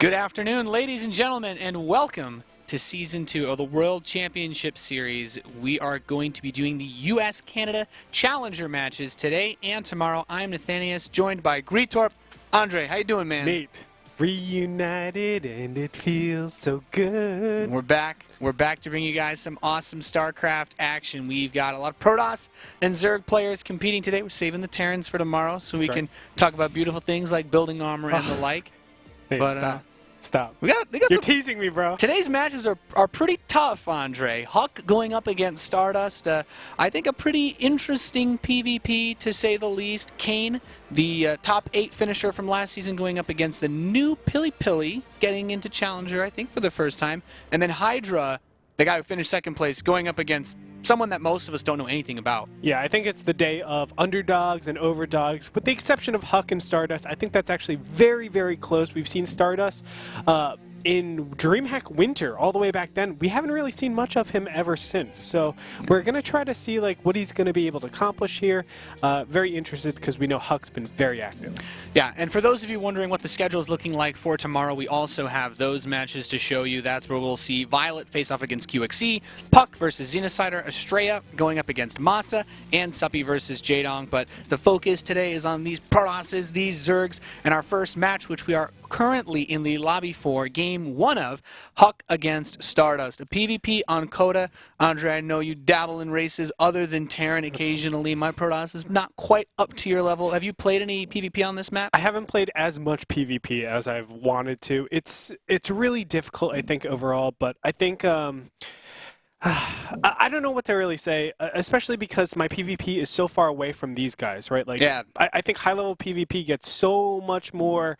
Good afternoon, ladies and gentlemen, and welcome to Season 2 of the World Championship Series. We are going to be doing the U.S.-Canada Challenger matches today and tomorrow. I'm Nathanius, joined by Greetorp. Andre, how you doing, man? Nate, reunited and it feels so good. We're back. We're back to bring you guys some awesome StarCraft action. We've got a lot of Protoss and Zerg players competing today. We're saving the Terrans for tomorrow so we can talk about beautiful things like building armor and the like. Hey, But, stop. They got You're teasing me, bro. Today's matches are pretty tough, Andre. HuK going up against Stardust. I think a pretty interesting PvP, to say the least. Kane, the top 8 finisher from last season, going up against the new Pili, getting into Challenger, I think, for the first time. And then Hydra, the guy who finished second place, going up against someone that most of us don't know anything about. Yeah, I think it's the day of underdogs and overdogs, with the exception of HuK and Stardust. I think that's actually very, very close. We've seen Stardust in DreamHack Winter all the way back then. We haven't really seen much of him ever since. So we're going to try to see what he's going to be able to accomplish here. Very interested because we know HuK's been very active. Yeah, and for those of you wondering what the schedule is looking like for tomorrow, we also have those matches to show you. That's where we'll see Violet face off against QXE, Puck versus Xenocider, Estrella going up against Masa, and Suppi versus Jadong. But the focus today is on these Protosses, these Zergs, and our first match, which we are currently in the lobby for, game 1 of HuK against Stardust. A PvP on Coda. Andre, I know you dabble in races other than Terran occasionally. My Protoss is not quite up to your level. Have you played any PvP on this map? I haven't played as much PvP as I've wanted to. It's really difficult, I think, overall, but I think I don't know what to really say, especially because my PvP is so far away from these guys, right? I think high-level PvP gets so much more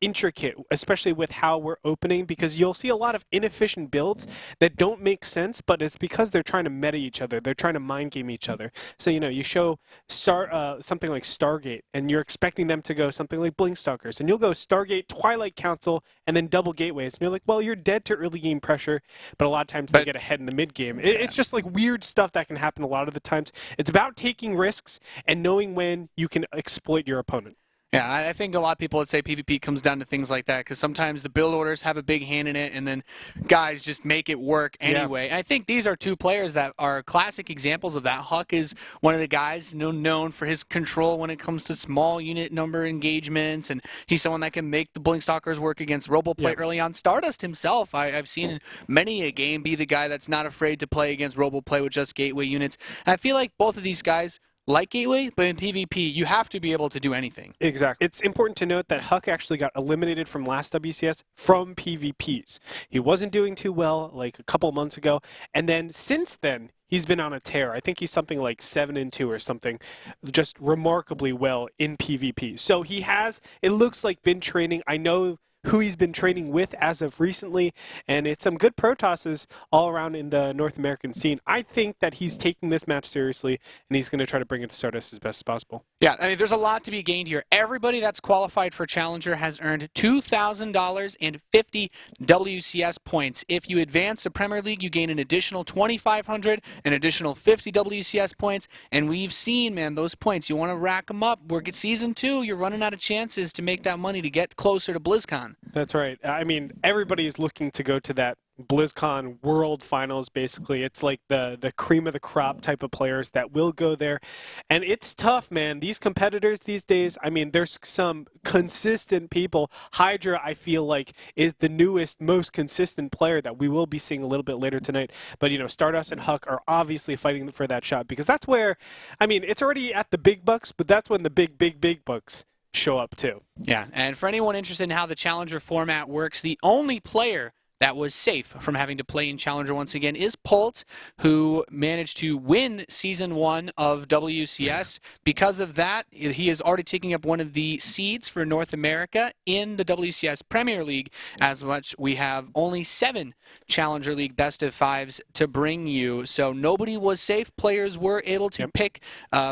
intricate, especially with how we're opening, because you'll see a lot of inefficient builds that don't make sense, but it's because they're trying to meta each other. They're trying to mind game each other. So, you show something like Stargate, and you're expecting them to go something like Blinkstalkers, and you'll go Stargate, Twilight Council, and then double gateways. And you're like, well, you're dead to early game pressure, but a lot of times they get ahead in the mid game. It's just weird stuff that can happen a lot of the times. It's about taking risks and knowing when you can exploit your opponent. Yeah, I think a lot of people would say PvP comes down to things like that, because sometimes the build orders have a big hand in it, and then guys just make it work anyway. Yeah. And I think these are two players that are classic examples of that. HuK is one of the guys known for his control when it comes to small unit number engagements, and he's someone that can make the Blinkstalkers work against Roboplay early on. Stardust himself, I've seen many a game be the guy that's not afraid to play against Roboplay with just gateway units. And I feel like both of these guys like Gateway, but in PvP, you have to be able to do anything. Exactly. It's important to note that HuK actually got eliminated from last WCS from PvPs. He wasn't doing too well a couple months ago, and then since then, he's been on a tear. I think he's something like 7-2 or something, just remarkably well in PvP. So he has, it looks like, been training. I know who he's been training with as of recently, and it's some good Protosses all around in the North American scene. I think that he's taking this match seriously, and he's going to try to bring it to Stardust as best as possible. Yeah, I mean, there's a lot to be gained here. Everybody that's qualified for Challenger has earned $2,000 and 50 WCS points. If you advance to Premier League, you gain an additional 2,500, an additional 50 WCS points, and we've seen, man, those points, you want to rack them up. We're at Season 2, you're running out of chances to make that money to get closer to BlizzCon. That's right. I mean, everybody is looking to go to that BlizzCon World Finals, basically. It's like the cream of the crop type of players that will go there. And it's tough, man. These competitors these days, I mean, there's some consistent people. Hydra, I feel like, is the newest, most consistent player that we will be seeing a little bit later tonight. But, Stardust and HuK are obviously fighting for that shot, because that's where, I mean, it's already at the big bucks, but that's when the big bucks show up too. Yeah, and for anyone interested in how the Challenger format works, the only player that was safe from having to play in Challenger once again is Polt, who managed to win Season 1 of WCS. Because of that, he is already taking up one of the seeds for North America in the WCS Premier League, as much we have only 7 Challenger League best of 5s to bring you. So nobody was safe. Players were able to pick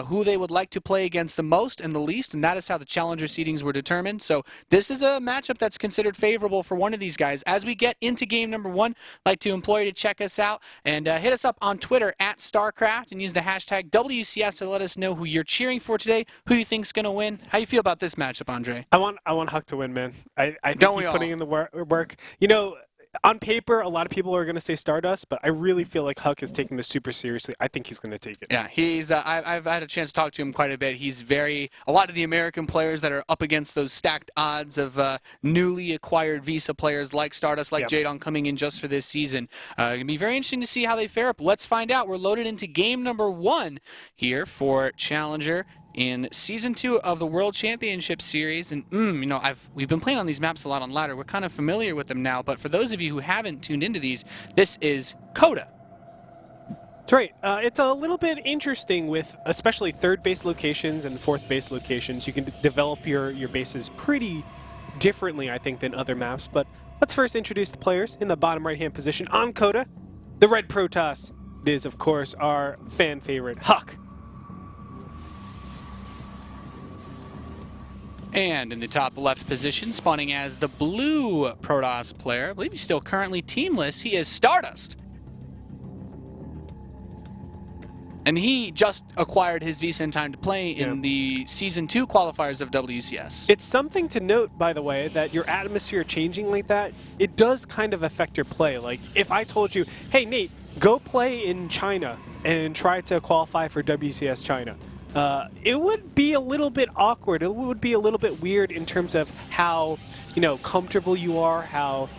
who they would like to play against the most and the least, and that is how the Challenger seedings were determined. So this is a matchup that's considered favorable for one of these guys. As we get into into game number 1. I'd like to implore you to check us out and hit us up on Twitter at StarCraft and use the hashtag WCS to let us know who you're cheering for today, who you think's going to win. How you feel about this matchup, Andre? I want HuK to win, man. I think he's putting in the work. You know, on paper, a lot of people are going to say Stardust, but I really feel like HuK is taking this super seriously. I think he's going to take it. Yeah, he's. I've had a chance to talk to him quite a bit. He's a lot of the American players that are up against those stacked odds of newly acquired Visa players like Stardust, like Jadon coming in just for this season. It'll be very interesting to see how they fare up. Let's find out. We're loaded into game number 1 here for Challenger in Season 2 of the World Championship Series. And, we've been playing on these maps a lot on ladder. We're kind of familiar with them now, but for those of you who haven't tuned into these, this is Coda. That's right. It's a little bit interesting with especially third base locations and fourth base locations. You can develop your bases pretty differently, I think, than other maps. But let's first introduce the players in the bottom right-hand position on Coda. The Red Protoss is, of course, our fan favorite, HuK. And in the top left position, spawning as the blue Protoss player, I believe he's still currently teamless, he is Stardust. And he just acquired his visa in time to play in the Season 2 qualifiers of WCS. It's something to note, by the way, that your atmosphere changing like that, it does kind of affect your play. Like, if I told you, hey, Nate, go play in China and try to qualify for WCS China. It would be a little bit awkward. It would be a little bit weird in terms of how, comfortable you are, how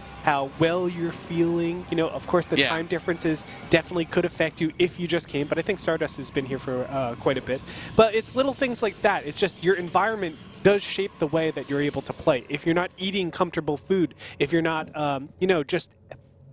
well you're feeling. Of course, the time differences definitely could affect you if you just came, but I think Stardust has been here for quite a bit. But it's little things like that. It's just your environment does shape the way that you're able to play. If you're not eating comfortable food, if you're not, just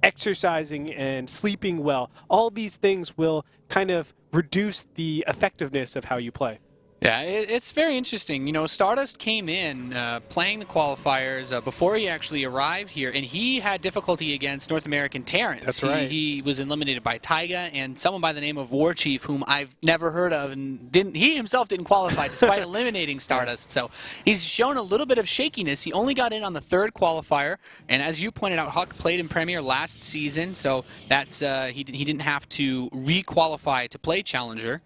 exercising and sleeping well, all these things will kind of reduce the effectiveness of how you play. Yeah, it's very interesting. Stardust came in playing the qualifiers before he actually arrived here, and he had difficulty against North American Terrence. That's right. He was eliminated by Taiga and someone by the name of War Chief, whom I've never heard of, and he himself didn't qualify despite eliminating Stardust. So he's shown a little bit of shakiness. He only got in on the 3rd qualifier, and as you pointed out, HuK played in Premier last season, so that's he didn't have to re-qualify to play Challenger.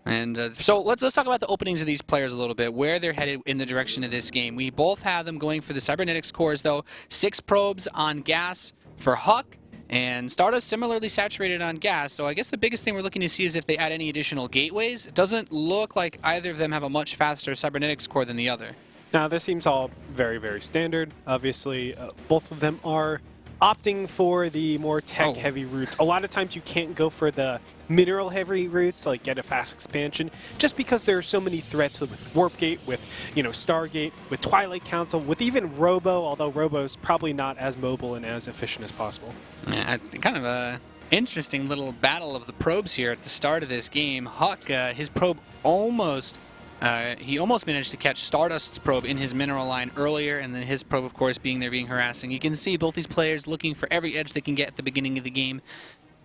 And so let's talk about the openings of these players a little bit, where they're headed in the direction of this game. We both have them going for the cybernetics cores, though. 6 probes on gas for HuK, and Stardust similarly saturated on gas. So I guess the biggest thing we're looking to see is if they add any additional gateways. It doesn't look like either of them have a much faster cybernetics core than the other. Now, this seems all very, very standard. Obviously, both of them are opting for the more tech-heavy routes. A lot of times you can't go for the mineral-heavy routes, like get a fast expansion, just because there are so many threats with Warp Gate, with Stargate, with Twilight Council, with even Robo, although Robo's probably not as mobile and as efficient as possible. Yeah, kind of a interesting little battle of the probes here at the start of this game. HuK, his probe almost managed to catch Stardust's probe in his mineral line earlier, and then his probe, of course, being harassing. You can see both these players looking for every edge they can get at the beginning of the game.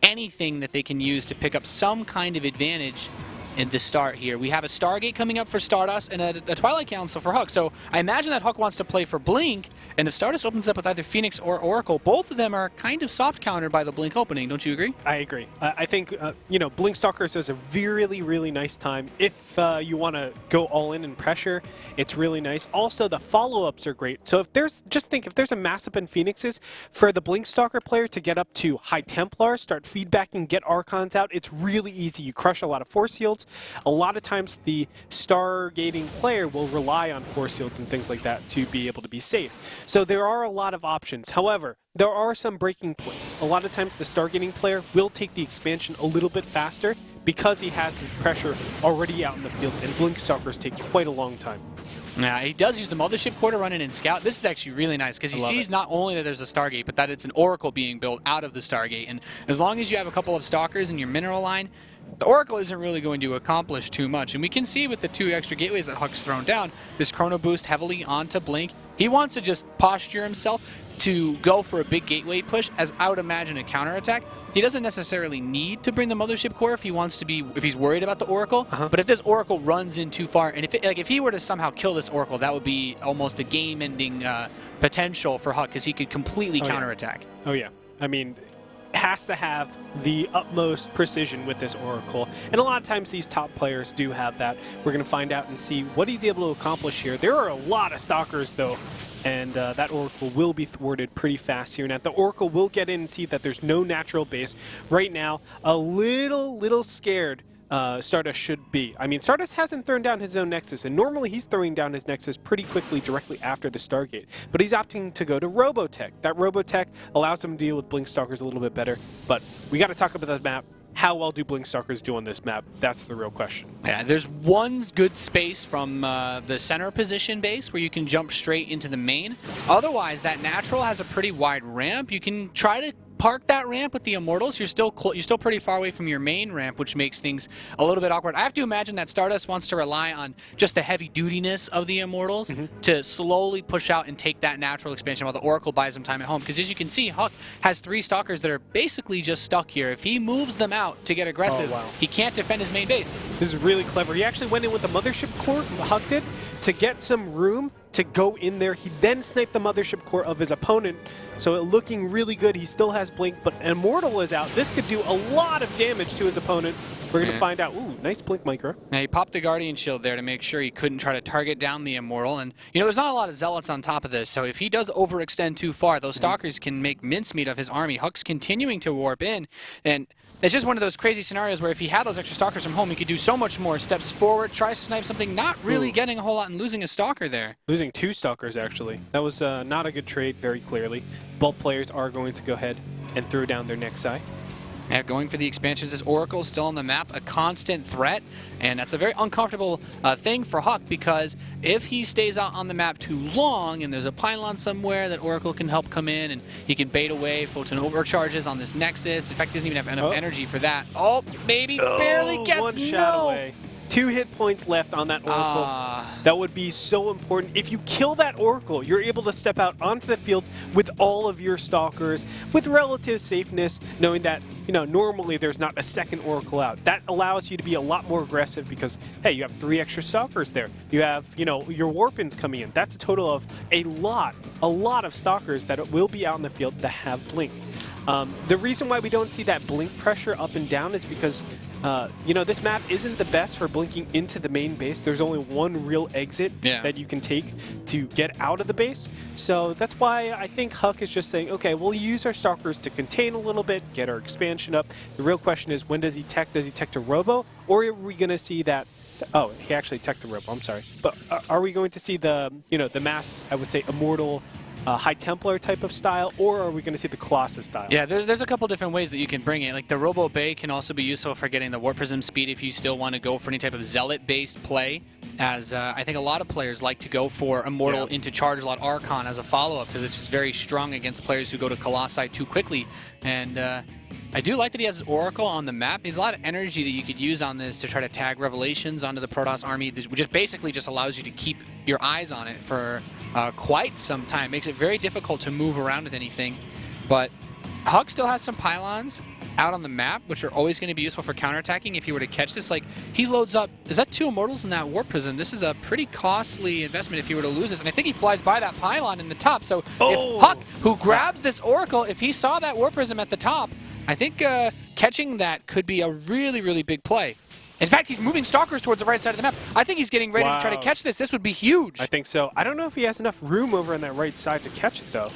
Anything that they can use to pick up some kind of advantage in the start here. We have a Stargate coming up for Stardust and a Twilight Council for HuK. So I imagine that HuK wants to play for Blink, and if Stardust opens up with either Phoenix or Oracle, both of them are kind of soft countered by the Blink opening. Don't you agree? I agree. I think, Blink Stalkers is a really, really nice time. If you want to go all in and pressure, it's really nice. Also, the follow-ups are great. So if there's a matchup in Phoenixes, for the Blink Stalker player to get up to High Templar, start feedbacking, get Archons out, it's really easy. You crush a lot of force fields. A lot of times the Stargating player will rely on force fields and things like that to be able to be safe. So there are a lot of options. However, there are some breaking points. A lot of times the Stargating player will take the expansion a little bit faster because he has this pressure already out in the field, and Blink Stalkers take quite a long time. Yeah, he does use the Mothership Core to run in and scout. This is actually really nice because he sees not only that there's a Stargate, but that it's an Oracle being built out of the Stargate. And as long as you have a couple of Stalkers in your mineral line, the Oracle isn't really going to accomplish too much. And we can see with the 2 extra gateways that HuK's thrown down, this Chrono Boost heavily onto Blink. He wants to just posture himself to go for a big gateway push as I would imagine a counterattack. He doesn't necessarily need to bring the Mothership Core if he's worried about the Oracle. But if this Oracle runs in too far, and if he were to somehow kill this Oracle, that would be almost a game-ending potential for HuK because he could completely counterattack. Oh, yeah. I mean, has to have the utmost precision with this Oracle. And a lot of times these top players do have that. We're going to find out and see what he's able to accomplish here. There are a lot of Stalkers, though, and that Oracle will be thwarted pretty fast here. Now, the Oracle will get in and see that there's no natural base. Right now, a little scared Stardust should be. I mean, Stardust hasn't thrown down his own Nexus, and normally he's throwing down his Nexus pretty quickly directly after the Stargate. But he's opting to go to Robotech. That Robotech allows him to deal with Blink Stalkers a little bit better. But we got to talk about the map. How well do Blink Stalkers do on this map? That's the real question. Yeah, there's one good space from the center position base where you can jump straight into the main. Otherwise, that natural has a pretty wide ramp. You can try to park that ramp with the Immortals. You're still pretty far away from your main ramp, which makes things a little bit awkward. I have to imagine that Stardust wants to rely on just the heavy dutiness of the Immortals to slowly push out and take that natural expansion while the Oracle buys him time at home. Because as you can see, HuK has 3 Stalkers that are basically just stuck here. If he moves them out to get aggressive, he can't defend his main base. This is really clever. He actually went in with the Mothership Core, HuK did, to get some room to go in there. He then sniped the Mothership Core of his opponent, so it looking really good. He still has Blink, but Immortal is out. This could do a lot of damage to his opponent. We're going to find out. Ooh, nice Blink Micro. Now, he popped the Guardian Shield there to make sure he couldn't try to target down the Immortal. And, you know, there's not a lot of Zealots on top of this, so if he does overextend too far, those Stalkers can make mincemeat of his army. HuK's continuing to warp in, and it's just one of those crazy scenarios where if he had those extra Stalkers from home, he could do so much more. Steps forward, tries to snipe something, not really getting a whole lot and losing a Stalker there. Losing 2 Stalkers, actually. That was not a good trade, very clearly. Both players are going to go ahead and throw down their Nexi. Yeah, going for the expansions. This Oracle still on the map, a constant threat, and that's a very uncomfortable thing for HuK because if he stays out on the map too long and there's a pylon somewhere that Oracle can help come in and he can bait away photon overcharges on this Nexus. In fact, he doesn't even have enough energy for that. Oh, maybe barely gets one shot away. 2 hit points left on that Oracle. That would be so important. If you kill that Oracle, you're able to step out onto the field with all of your Stalkers with relative safeness, knowing that, you know, normally there's not a second Oracle out. That allows you to be a lot more aggressive because, hey, you have 3 extra Stalkers there. You have, you know, your Warpins coming in. That's a total of a lot of Stalkers that will be out in the field that have Blink. The reason why we don't see that blink pressure up and down is because, you know, this map isn't the best for blinking into the main base. There's only one real exit that you can take to get out of the base. So that's why I think HuK is just saying, okay, we'll use our Stalkers to contain a little bit, get our expansion up. The real question is, when does he tech? Does he tech to Robo? Or are we going to see that... Oh, he actually teched the Robo, I'm sorry. But are we going to see the, you know, the mass, I would say, Immortal... High Templar type of style, or are we going to see the Colossus style? Yeah, there's a couple different ways that you can bring it. Like the Robo Bay can also be useful for getting the Warp Prism speed if you still want to go for any type of Zealot-based play, as I think a lot of players like to go for Immortal into Charge Lot Archon as a follow-up, because it's just very strong against players who go to Colossi too quickly. And I do like that he has Oracle on the map. There's a lot of energy that you could use on this to try to tag Revelations onto the Protoss army, which just basically just allows you to keep your eyes on it for quite some time. Makes it very difficult to move around with anything. But HuK still has some pylons out on the map, which are always going to be useful for counterattacking if you were to catch this. Like, he loads up... Is that 2 Immortals in that Warp Prism? This is a pretty costly investment if you were to lose this. And I think he flies by that pylon in the top. So if HuK, who grabs this Oracle, if he saw that Warp Prism at the top, I think catching that could be a really, really big play. In fact, he's moving Stalkers towards the right side of the map. I think he's getting ready to try to catch this. This would be huge. I think so. I don't know if he has enough room over on that right side to catch it, though.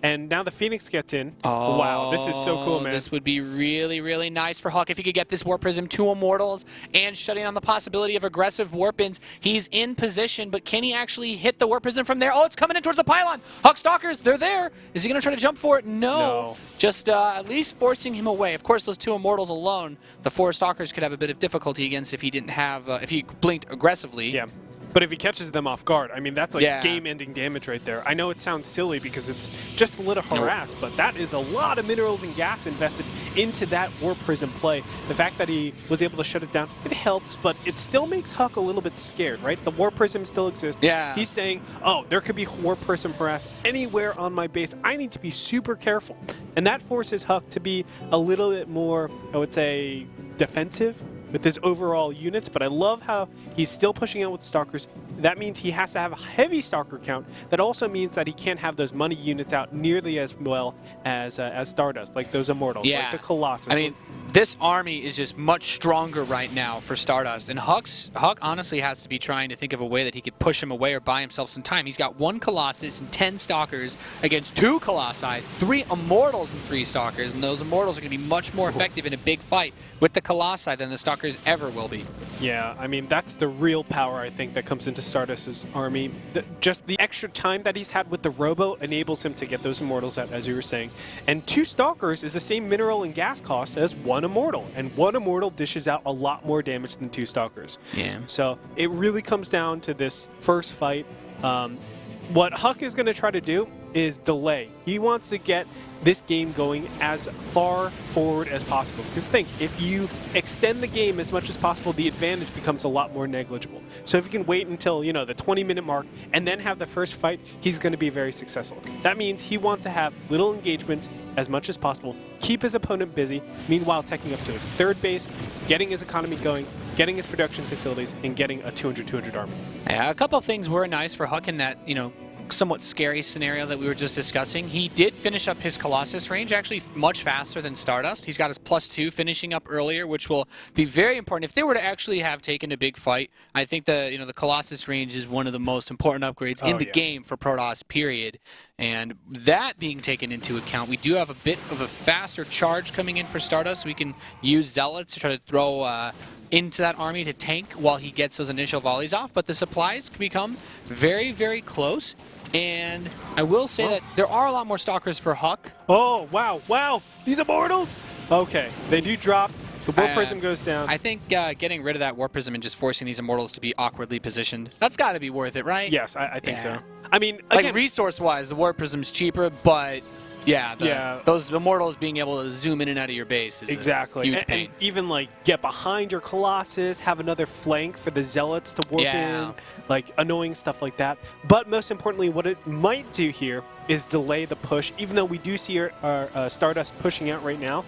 And now the Phoenix gets in. Oh, wow, this is so cool, man. This would be really, really nice for HuK if he could get this Warp Prism, 2 Immortals, and shutting down the possibility of aggressive Warp-ins. He's in position, but can he actually hit the Warp Prism from there? Oh, it's coming in towards the pylon. HuK Stalkers, they're there. Is he going to try to jump for it? No. Just at least forcing him away. Of course, those 2 Immortals alone, the 4 Stalkers could have a bit of difficulty against if he didn't have, if he blinked aggressively. Yeah. But if he catches them off guard, I mean, that's like game-ending damage right there. I know it sounds silly because it's just a little harass, but that is a lot of minerals and gas invested into that Warp Prism play. The fact that he was able to shut it down, it helps, but it still makes HuK a little bit scared, right? The Warp Prism still exists. Yeah. He's saying, oh, there could be Warp Prism harass anywhere on my base. I need to be super careful. And that forces HuK to be a little bit more, I would say, defensive with his overall units, but I love how he's still pushing out with Stalkers, that means he has to have a heavy Stalker count. That also means that he can't have those money units out nearly as well as Stardust, like those Immortals, like the Colossus. I mean, this army is just much stronger right now for Stardust, and HuK honestly has to be trying to think of a way that he could push him away or buy himself some time. He's got 1 Colossus and 10 Stalkers against 2 Colossi, 3 Immortals and 3 Stalkers, and those Immortals are going to be much more effective in a big fight with the Colossi than the Stalkers ever will be. Yeah, I mean, that's the real power, I think, that comes into Stardust's army. Just the extra time that he's had with the Robo enables him to get those Immortals out, as you were saying. And 2 Stalkers is the same mineral and gas cost as 1 Immortal, and 1 Immortal dishes out a lot more damage than 2 Stalkers. Yeah. So it really comes down to this first fight. What HuK is going to try to do is delay. He wants to get this game going as far forward as possible. Because think, if you extend the game as much as possible, the advantage becomes a lot more negligible. So if you can wait until, you know, the 20-minute mark and then have the first fight, he's going to be very successful. That means he wants to have little engagements as much as possible, keep his opponent busy, meanwhile teching up to his 3rd base, getting his economy going, getting his production facilities, and getting a 200-200 army. Yeah, a couple of things were nice for HuK in that, you know, somewhat scary scenario that we were just discussing. He did finish up his Colossus range actually much faster than Stardust. He's got his +2 finishing up earlier, which will be very important. If they were to actually have taken a big fight, I think the Colossus range is one of the most important upgrades in the game for Protoss, period. And that being taken into account, we do have a bit of a faster charge coming in for Stardust. We can use Zealots to try to throw into that army to tank while he gets those initial volleys off, but the supplies can become very, very close. And I will say that there are a lot more Stalkers for HuK. Oh, wow, wow. These Immortals? Okay, they do drop. The War Prism goes down. I think getting rid of that War Prism and just forcing these Immortals to be awkwardly positioned, that's got to be worth it, right? Yes, I think so. I mean, again, like resource-wise, the War Prism's cheaper, but yeah, those Immortals being able to zoom in and out of your base is exactly. a huge pain. And even like get behind your Colossus, have another flank for the Zealots to warp in, like annoying stuff like that. But most importantly, what it might do here is delay the push, even though we do see our Stardust pushing out right now.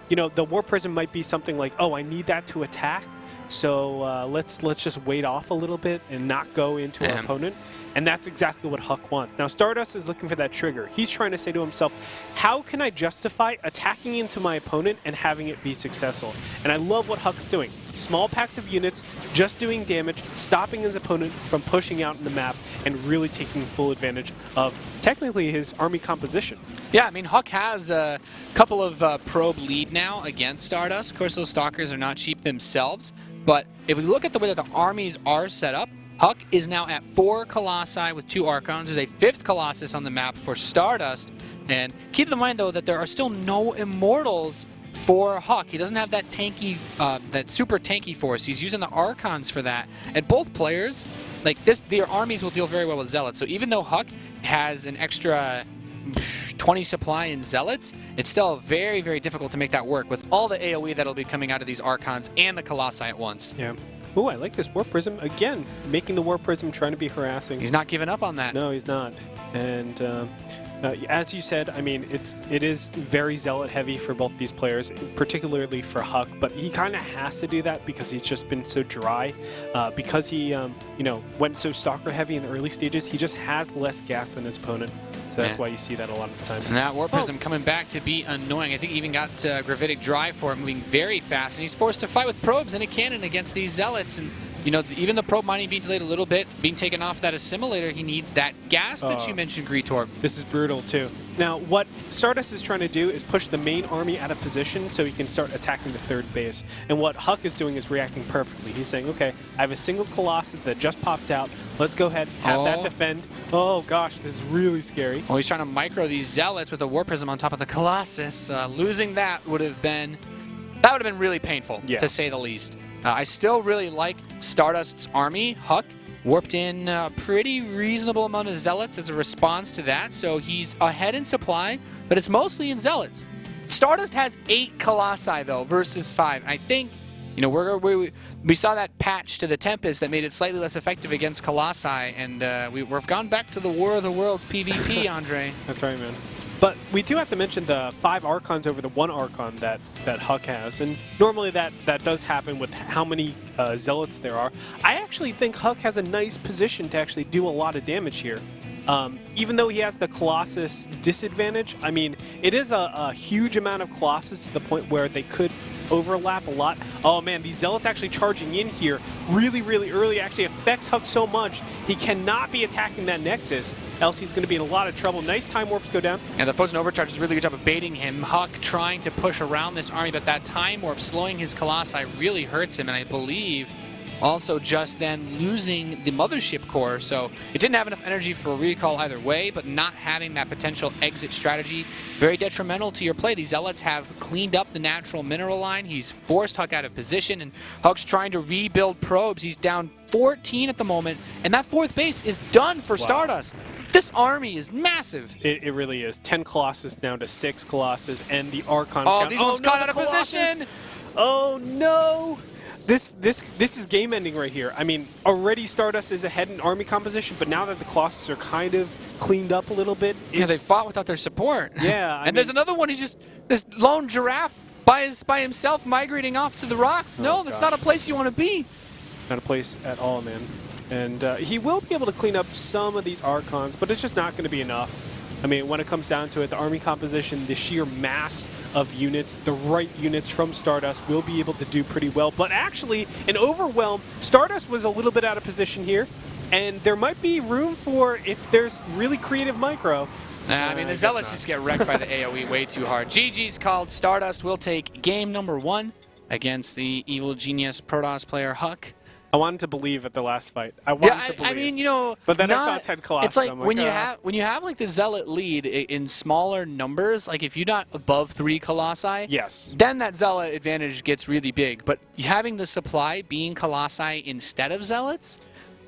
You know, the War Prism might be something like, oh, I need that to attack, so let's just wait off a little bit and not go into our opponent. And that's exactly what HuK wants. Now, Stardust is looking for that trigger. He's trying to say to himself, how can I justify attacking into my opponent and having it be successful? And I love what HuK's doing. Small packs of units, just doing damage, stopping his opponent from pushing out in the map, and really taking full advantage of, technically, his army composition. Yeah, I mean, HuK has a couple of probe lead now against Stardust. Of course, those Stalkers are not cheap themselves. But if we look at the way that the armies are set up, HuK is now at 4 Colossi with 2 Archons. There's a 5th Colossus on the map for Stardust. And keep in mind, though, that there are still no Immortals for HuK. He doesn't have that tanky, that super tanky force. He's using the Archons for that. And both players, like this, their armies will deal very well with Zealots. So even though HuK has an extra 20 supply in Zealots, it's still very, very difficult to make that work with all the AoE that'll be coming out of these Archons and the Colossi at once. Yeah. Oh, I like this War Prism. Again, making the War Prism, trying to be harassing. He's not giving up on that. No, he's not. And as you said, I mean, it is very Zealot heavy for both these players, particularly for HuK, but he kind of has to do that because he's just been so dry. Because he, you know, went so Stalker heavy in the early stages, he just has less gas than his opponent. So that's why you see that a lot of the time. And that War Prism coming back to be annoying. I think he even got Gravitic Drive for it, moving very fast, and he's forced to fight with probes and a cannon against these Zealots. And you know, even the probe mining being delayed a little bit, being taken off that assimilator, he needs that gas that you mentioned, Greetor. This is brutal too. Now, what Stardust is trying to do is push the main army out of position so he can start attacking the 3rd base. And what HuK is doing is reacting perfectly. He's saying, okay, I have a single Colossus that just popped out. Let's go ahead, have that defend. Oh gosh, this is really scary. Well, he's trying to micro these Zealots with the War Prism on top of the Colossus. Losing that would have been really painful, to say the least. I still really like Stardust's army. HuK warped in a pretty reasonable amount of Zealots as a response to that, so he's ahead in supply, but it's mostly in Zealots. Stardust has 8 Colossi, though, versus 5. I think, you know, we saw that patch to the Tempest that made it slightly less effective against Colossi, and we've gone back to the War of the Worlds PvP, Andre. That's right, man. But we do have to mention the 5 Archons over the 1 Archon that HuK has, and normally that does happen with how many Zealots there are. I actually think HuK has a nice position to actually do a lot of damage here. Even though he has the Colossus disadvantage, I mean, it is a huge amount of Colossus to the point where they could overlap a lot. Oh man, these Zealots actually charging in here really, really early actually affects HuK so much. He cannot be attacking that Nexus, else he's going to be in a lot of trouble. Nice time warps go down. And the Frozen Overcharge does a really good job of baiting him. HuK trying to push around this army, but that time warp slowing his Colossi really hurts him, and I believe also just then losing the Mothership Core, so it didn't have enough energy for a recall either way, but not having that potential exit strategy, very detrimental to your play. These Zealots have cleaned up the natural mineral line. He's forced HuK out of position, and HuK's trying to rebuild probes. He's down 14 at the moment, and that 4th base is done for Stardust. This army is massive. It really is. 10 Colossus down to 6 Colossus, and the Archon. Oh, these ones got out of position. Oh no! This is game ending right here. I mean, already Stardust is ahead in army composition, but now that the Colossus are kind of cleaned up a little bit, yeah, they fought without their support. Yeah, and there's another one. He's just this lone giraffe by himself migrating off to the rocks. No, that's not a place you want to be. Not a place at all, man. And he will be able to clean up some of these Archons, but it's just not going to be enough. I mean, when it comes down to it, the army composition, the sheer mass of units, the right units from Stardust will be able to do pretty well. But actually, in Overwhelm, Stardust was a little bit out of position here, and there might be room for, if there's really creative micro. I mean, the Zealots just get wrecked by the AoE way too hard. GG's called. Stardust will take game number 1 against the evil genius Protoss player HuK. I wanted to believe at the last fight. I wanted to believe. I mean, you know, but then I saw 10 Colossus. It's like when you have like the Zealot lead in smaller numbers, like if you're not above 3 Colossi, yes, then that Zealot advantage gets really big. But having the supply being Colossi instead of Zealots,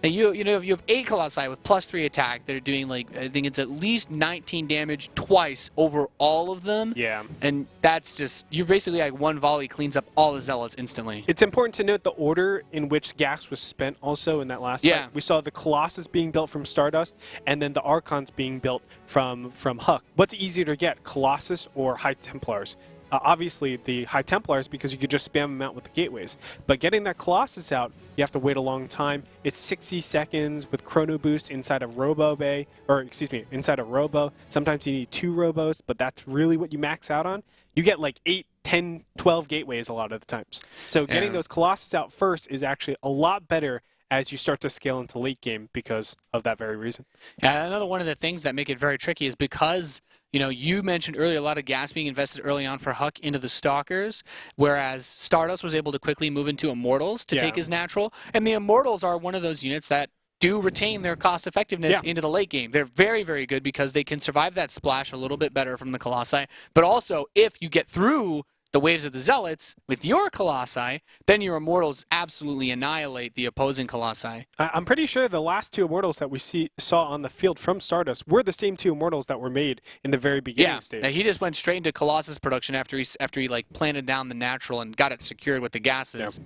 and you have 8 Colossi with +3 attack, they're doing like, I think it's at least 19 damage twice over all of them. Yeah. And that's just, you're basically like one volley cleans up all the Zealots instantly. It's important to note the order in which gas was spent also in that last fight. We saw the Colossus being built from Stardust, and then the Archons being built from HuK. What's easier to get, Colossus or High Templars? Obviously, the High Templars, because you could just spam them out with the gateways. But getting that Colossus out, you have to wait a long time. It's 60 seconds with Chrono Boost inside of Robo Bay, or excuse me, inside of Robo. Sometimes you need 2 Robos, but that's really what you max out on. You get like 8, 10, 12 gateways a lot of the times. So getting those Colossus out first is actually a lot better as you start to scale into late game because of that very reason. Yeah, another one of the things that make it very tricky is because, you know, you mentioned earlier a lot of gas being invested early on for HuK into the Stalkers, whereas Stardust was able to quickly move into Immortals to take his natural. And the Immortals are one of those units that do retain their cost effectiveness into the late game. They're very, very good because they can survive that splash a little bit better from the Colossi. But also, if you get through the waves of the Zealots with your Colossi, then your Immortals absolutely annihilate the opposing Colossi. I'm pretty sure the last 2 Immortals that we saw on the field from Stardust were the same 2 Immortals that were made in the very beginning stage. Yeah, he just went straight into Colossus production after he like planted down the natural and got it secured with the gases.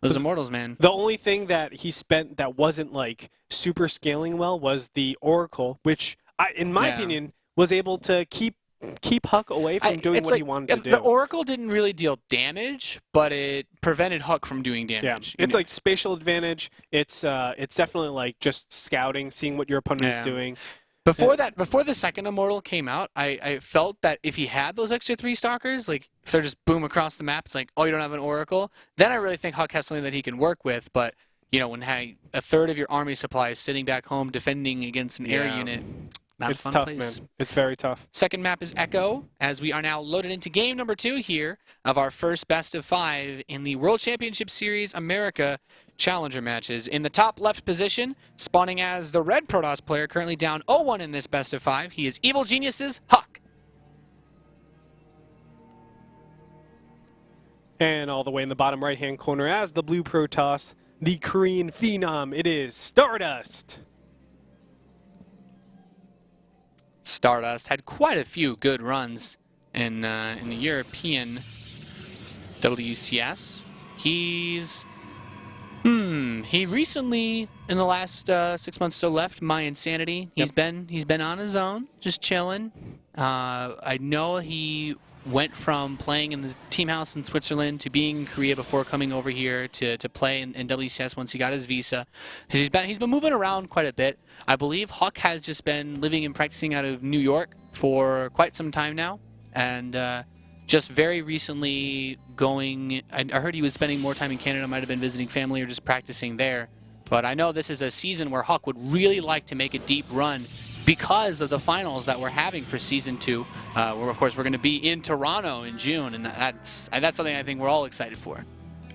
Those Immortals, man. The only thing that he spent that wasn't like super scaling well was the Oracle, which in my opinion was able to keep HuK away from doing what he wanted to do. The Oracle didn't really deal damage, but it prevented HuK from doing damage. Yeah. It's like spatial advantage. It's definitely like just scouting, seeing what your opponent is doing. Before the second Immortal came out, I felt that if he had those extra 3 Stalkers, like if they're just boom across the map, it's like, oh, you don't have an Oracle, then I really think HuK has something that he can work with. But you know, when a third of your army supply is sitting back home defending against an air unit, it's tough, man. It's very tough. Second map is Echo, as we are now loaded into game number 2 here of our first best of 5 in the World Championship Series America Challenger matches. In the top left position, spawning as the red Protoss player, currently down 0-1 in this best of 5, he is Evil Genius's HuK. And all the way in the bottom right-hand corner as the blue Protoss, the Korean Phenom, it is Stardust. Stardust had quite a few good runs in the European WCS. He's He recently, in the last 6 months, so left My Insanity. He's been on his own, just chilling. I know he went from playing in the team house in Switzerland to being in Korea before coming over here to play in WCS once he got his visa. He's been moving around quite a bit. I believe HuK has just been living and practicing out of New York for quite some time now, and just very recently going. I heard he was spending more time in Canada, might have been visiting family or just practicing there. But I know this is a season where HuK would really like to make a deep run because of the finals that we're having for Season 2, where, of course, we're going to be in Toronto in June, and that's something I think we're all excited for.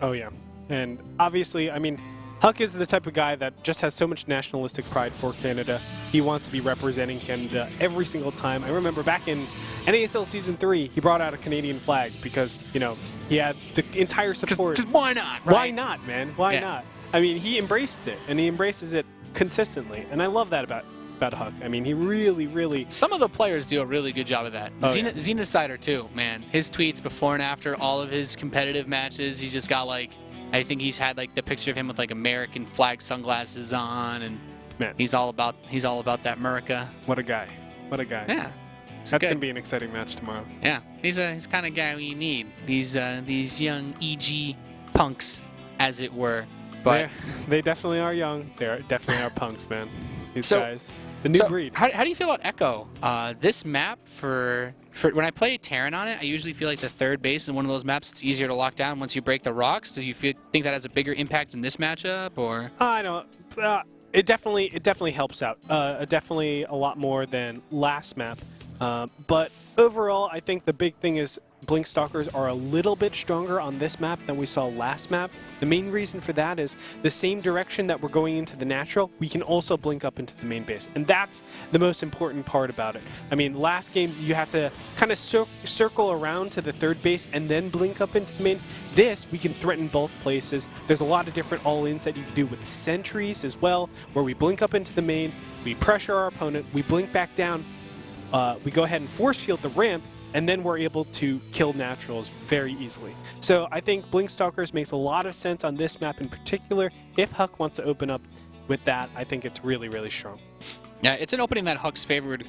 Oh, yeah. And obviously, I mean, HuK is the type of guy that just has so much nationalistic pride for Canada. He wants to be representing Canada every single time. I remember back in NASL Season 3, he brought out a Canadian flag because, you know, he had the entire support. Just why not, right? Why not, man? Why not? I mean, he embraced it, and he embraces it consistently, and I love that about HuK. I mean, he really... Some of the players do a really good job of that. Oh, Xenocider, too, man. His tweets before and after all of his competitive matches, he's just got, like, I think he's had, like, the picture of him with, like, American flag sunglasses on, and man, he's all about that America. What a guy. What a guy. Yeah. That's going to be an exciting match tomorrow. Yeah. He's kind of guy we need. These young EG punks, as it were. But they definitely are young. They definitely are punks, man. These guys. The new breed. How do you feel about Echo? This map, for when I play Terran on it, I usually feel like the third base is one of those maps it's easier to lock down once you break the rocks. Do you think that has a bigger impact in this matchup, or? I don't. It definitely helps out. Definitely a lot more than last map. But overall, I think the big thing is Blink Stalkers are a little bit stronger on this map than we saw last map. The main reason for that is the same direction that we're going into the natural, we can also blink up into the main base. And that's the most important part about it. I mean, last game, you have to kind of circle around to the third base and then blink up into the main. This, we can threaten both places. There's a lot of different all-ins that you can do with sentries as well, where we blink up into the main, we pressure our opponent, we blink back down, we go ahead and force field the ramp, and then we're able to kill naturals very easily. So I think Blink Stalkers makes a lot of sense on this map in particular. If HuK wants to open up with that, I think it's really strong. Yeah, it's an opening that HuK's favored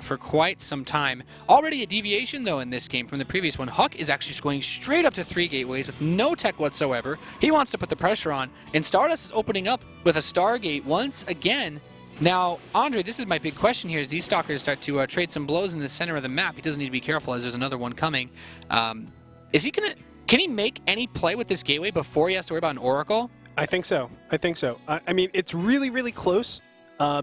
for quite some time. Already a deviation, though, in this game from the previous one. HuK is actually just going straight up to 3 gateways with no tech whatsoever. He wants to put the pressure on, and Stardust is opening up with a Stargate once again. Now, Andre, this is my big question here. As these Stalkers start to trade some blows in the center of the map, he doesn't need to be careful as there's another one coming. Is he gonna? Can he make any play with this gateway before he has to worry about an Oracle? I think so. I mean, it's really close.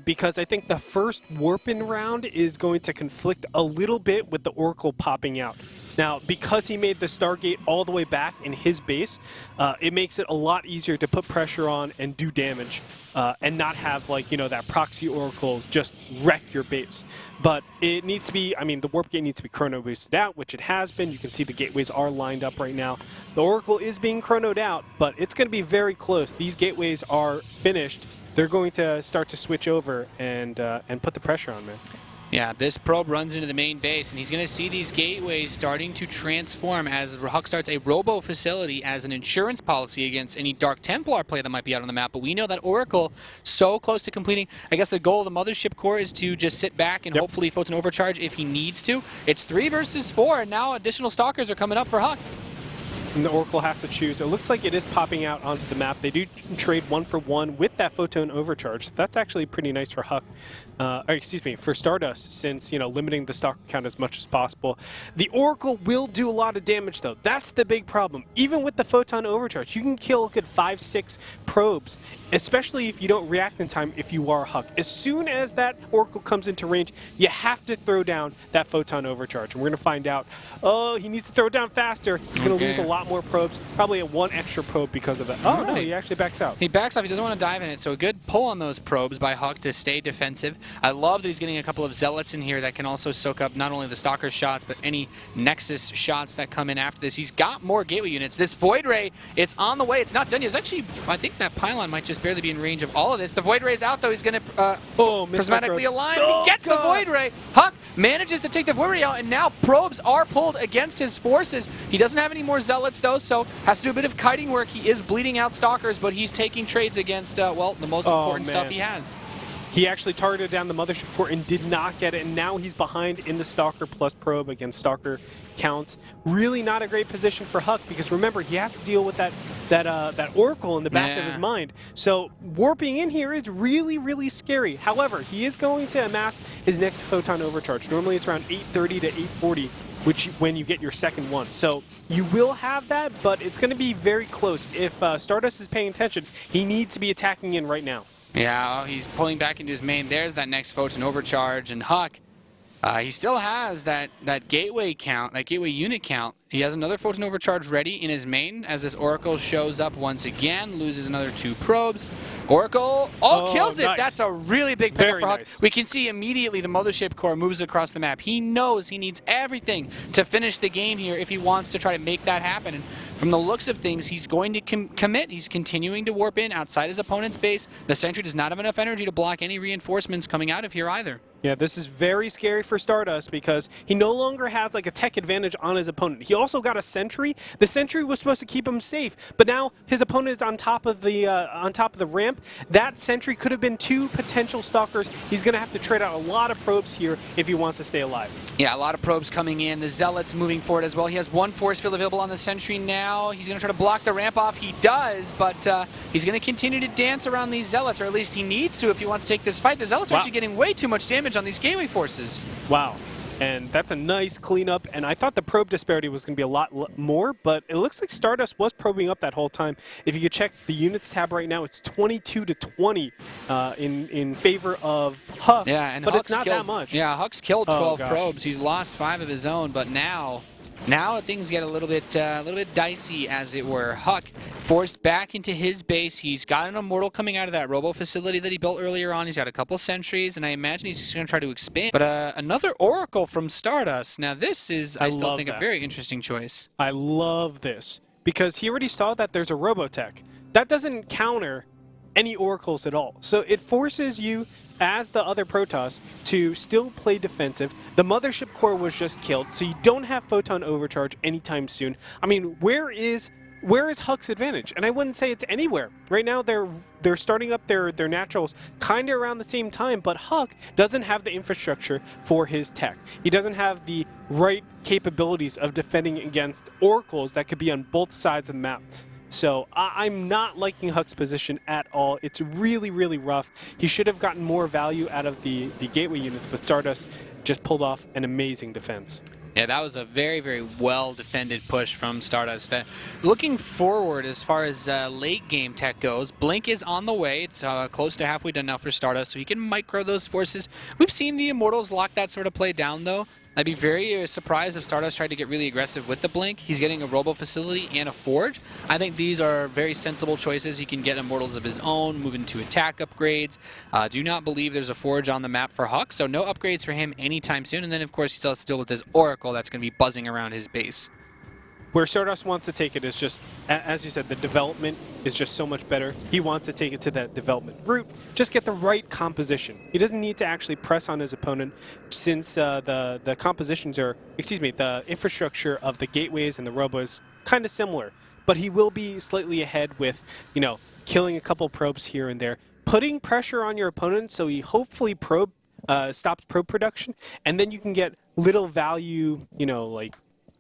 Because I think the first warp-in round is going to conflict a little bit with the Oracle popping out. Now, because he made the Stargate all the way back in his base, it makes it a lot easier to put pressure on and do damage, and not have, like, you know, that proxy Oracle just wreck your base. But it needs to be, I mean, the warp gate needs to be chrono boosted out, which it has been. You can see the gateways are lined up right now. The Oracle is being chronoed out, but it's going to be very close. These gateways are finished. They're going to start to switch over and put the pressure on, man. Yeah, this probe runs into the main base, and he's going to see these gateways starting to transform as HuK starts a robo facility as an insurance policy against any Dark Templar play that might be out on the map. But we know that Oracle so close to completing. I guess the goal of the Mothership Core is to just sit back and hopefully Photon Overcharge if he needs to. It's 3 versus 4, and now additional Stalkers are coming up for HuK. And the Oracle has to choose. It looks like it is popping out onto the map. They do trade 1-for-1 with that Photon Overcharge. So that's actually pretty nice for HuK. For Stardust, since, you know, limiting the stock count as much as possible. The Oracle will do a lot of damage, though. That's the big problem. Even with the Photon Overcharge, you can kill a good 5-6 probes, especially if you don't react in time if you are HuK. As soon as that Oracle comes into range, you have to throw down that Photon Overcharge. And we're going to find out, oh, he needs to throw it down faster. He's going to lose a lot more probes, probably a 1 extra probe because of that. Oh, no, he actually backs out. He backs off. He doesn't want to dive in it, so a good pull on those probes by HuK to stay defensive. I love that he's getting a couple of Zealots in here that can also soak up not only the Stalker shots, but any Nexus shots that come in after this. He's got more Gateway units. This Void Ray, it's on the way. It's not done yet. It's actually, I think that Pylon might just barely be in range of all of this. The Void Ray's out, though. He's going to prismatically align. He gets the Void Ray. HuK manages to take the Void Ray out, and now probes are pulled against his forces. He doesn't have any more Zealots. Zealots, though, so has to do a bit of kiting work. He is bleeding out Stalkers, but he's taking trades against, well, the most important stuff he has. He actually targeted down the Mothership Core and did not get it, and now he's behind in the Stalker plus probe against Stalker counts. Really not a great position for HuK, because remember, he has to deal with that Oracle in the back of his mind. So warping in here is really, really scary. However, he is going to amass his next Photon Overcharge. Normally it's around 830 to 840, when you get your second one. So you will have that, but it's going to be very close. If Stardust is paying attention, he needs to be attacking in right now. Yeah, he's pulling back into his main. There's that next Photon Overcharge, and HuK, he still has that gateway count, that gateway unit count. He has another Photon Overcharge ready in his main as this Oracle shows up once again, loses another 2 probes. Oracle, kills it. Nice. That's a really big pickup for HuK. Nice. We can see immediately the Mothership Core moves across the map. He knows he needs everything to finish the game here if he wants to try to make that happen. And from the looks of things, he's going to commit. He's continuing to warp in outside his opponent's base. The Sentry does not have enough energy to block any reinforcements coming out of here either. Yeah, this is very scary for Stardust because he no longer has like a tech advantage on his opponent. He also got a Sentry. The Sentry was supposed to keep him safe, but now his opponent is on top of the ramp. That Sentry could have been 2 potential Stalkers. He's going to have to trade out a lot of probes here if he wants to stay alive. Yeah, a lot of probes coming in. The Zealots moving forward as well. He has 1 force field available on the Sentry now. He's going to try to block the ramp off. He does, but he's going to continue to dance around these Zealots, or at least he needs to if he wants to take this fight. The Zealots are actually getting way too much damage on these gateway forces. Wow. And that's a nice cleanup, and I thought the probe disparity was going to be a lot more, but it looks like Stardust was probing up that whole time. If you could check the units tab right now, it's 22 to 20 in favor of HuK, yeah, and but HuK's it's not killed, that much. Yeah, HuK's killed 12 probes. He's lost 5 of his own, but now things get a little bit dicey, as it were. HuK forced back into his base. He's got an Immortal coming out of that robo facility that he built earlier on. He's got a couple sentries, and I imagine he's just going to try to expand. But another Oracle from Stardust. Now this is, I still think, a very interesting choice. I love this, because he already saw that there's a Robotech. That doesn't counter any Oracles at all. So it forces you, as the other Protoss, to still play defensive. The Mothership Core was just killed, so you don't have Photon Overcharge anytime soon. I mean, where is HuK's advantage? And I wouldn't say it's anywhere. Right now, they're starting up their naturals kind of around the same time, but HuK doesn't have the infrastructure for his tech. He doesn't have the right capabilities of defending against Oracles that could be on both sides of the map. So I'm not liking HuK's position at all. It's really, really rough. He should have gotten more value out of the gateway units, but Stardust just pulled off an amazing defense. Yeah, that was a very, very well-defended push from Stardust. Looking forward, as far as late-game tech goes, Blink is on the way. It's close to halfway done now for Stardust, so he can micro those forces. We've seen the Immortals lock that sort of play down, though. I'd be very surprised if Stardust tried to get really aggressive with the Blink. He's getting a Robo Facility and a Forge. I think these are very sensible choices. He can get Immortals of his own, move into attack upgrades. Do not believe there's a Forge on the map for HuK, so no upgrades for him anytime soon. And then, of course, he still has to deal with this Oracle that's going to be buzzing around his base. Where Stardust wants to take it is just, as you said, the development is just so much better. He wants to take it to that development route. Just get the right composition. He doesn't need to actually press on his opponent, since the compositions are, the infrastructure of the gateways and the robo is kind of similar. But he will be slightly ahead with, killing a couple probes here and there, putting pressure on your opponent so he hopefully stops probe production, and then you can get little value,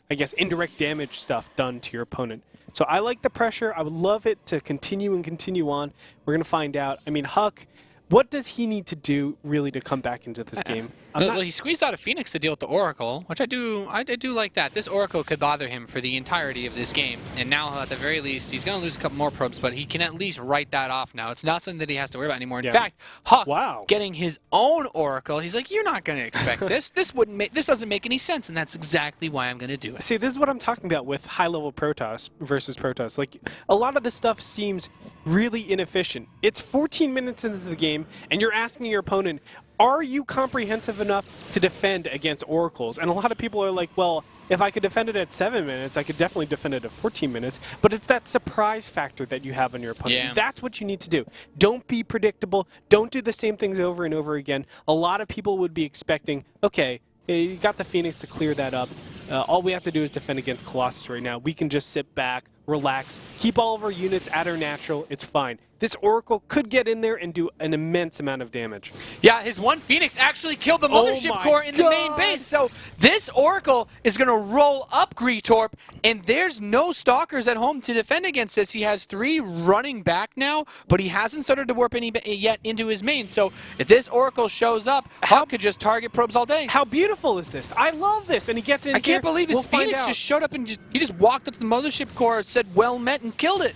I guess, indirect damage stuff done to your opponent. So I like the pressure. I would love it to continue and continue on. We're going to find out. I mean, HuK, what does he need to do really to come back into this game? Well, he squeezed out a Phoenix to deal with the Oracle, which I do like that. This Oracle could bother him for the entirety of this game, and now at the very least, he's going to lose a couple more probes, but he can at least write that off now. It's not something that he has to worry about anymore. In fact, HuK getting his own Oracle, he's like, you're not going to expect this. This doesn't make any sense, and that's exactly why I'm going to do it. See, this is what I'm talking about with high-level Protoss versus Protoss. Like, a lot of this stuff seems really inefficient. It's 14 minutes into the game, and you're asking your opponent, are you comprehensive enough to defend against Oracles? And a lot of people are like, well, if I could defend it at 7 minutes, I could definitely defend it at 14 minutes. But it's that surprise factor that you have on your opponent. Yeah. That's what you need to do. Don't be predictable. Don't do the same things over and over again. A lot of people would be expecting, okay, you got the Phoenix to clear that up. all we have to do is defend against Colossus right now. We can just sit back, relax, keep all of our units at our natural. It's fine. This Oracle could get in there and do an immense amount of damage. Yeah, his one Phoenix actually killed the mothership core in the main base. So this Oracle is going to roll up Greetorp, and there's no Stalkers at home to defend against this. He has 3 running back now, but he hasn't started to warp any yet into his main. So if this Oracle shows up, HuK could just target probes all day. How beautiful is this? I love this. And he gets in I can't believe his Phoenix just showed up and he just walked up to the mothership core, said well met, and killed it.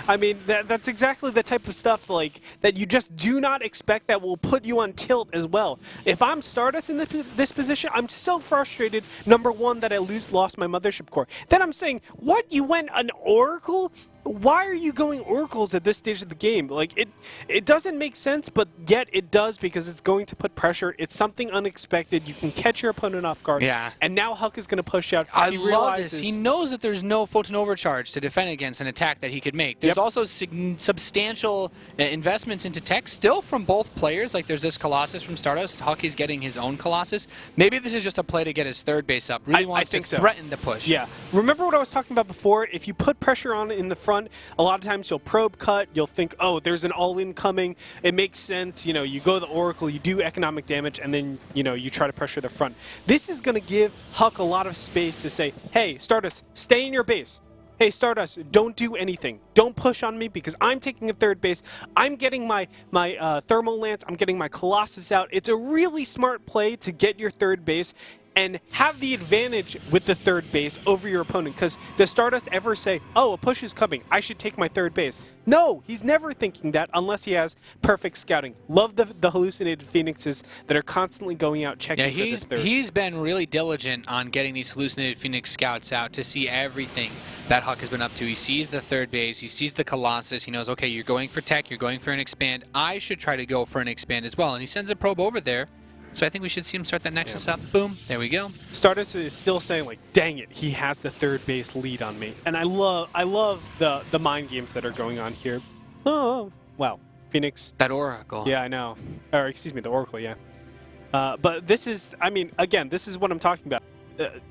I mean, that's exactly the type of stuff like that you just do not expect that will put you on tilt as well. If I'm Stardust in this position, I'm so frustrated, number one, that I lost my mothership core. Then I'm saying, what, you went an Oracle? Why are you going Oracles at this stage of the game? Like, it doesn't make sense, but yet it does because it's going to put pressure. It's something unexpected. You can catch your opponent off guard. Yeah. And now HuK is going to push out. I love this. He knows that there's no photon overcharge to defend against an attack that he could make. There's also substantial investments into tech still from both players. Like, there's this Colossus from Stardust. HuK is getting his own Colossus. Maybe this is just a play to get his 3rd base up. Really wants to threaten the push. Yeah. Remember what I was talking about before? If you put pressure on in the front, a lot of times you'll probe cut, you'll think, oh, there's an all-in coming, it makes sense, you know, you go the Oracle, you do economic damage, and then, you know, you try to pressure the front. This is going to give HuK a lot of space to say, hey, Stardust, stay in your base. Hey, Stardust, don't do anything. Don't push on me because I'm taking a 3rd base. I'm getting my Thermal Lance, I'm getting my Colossus out. It's a really smart play to get your 3rd base and have the advantage with the 3rd base over your opponent. Because does Stardust ever say, oh, a push is coming, I should take my 3rd base? No, he's never thinking that unless he has perfect scouting. Love the hallucinated Phoenixes that are constantly going out checking for this 3rd. He's been really diligent on getting these hallucinated Phoenix scouts out to see everything that HuK has been up to. He sees the 3rd base, he sees the Colossus, he knows, okay, you're going for tech, you're going for an expand, I should try to go for an expand as well. And he sends a probe over there. So I think we should see him start that Nexus up. Boom. There we go. Stardust is still saying, like, dang it, he has the 3rd base lead on me. And I love the mind games that are going on here. Oh, wow. Phoenix. That Oracle. Yeah, I know. Or, excuse me, the Oracle, yeah. But this is, I mean, again, this is what I'm talking about.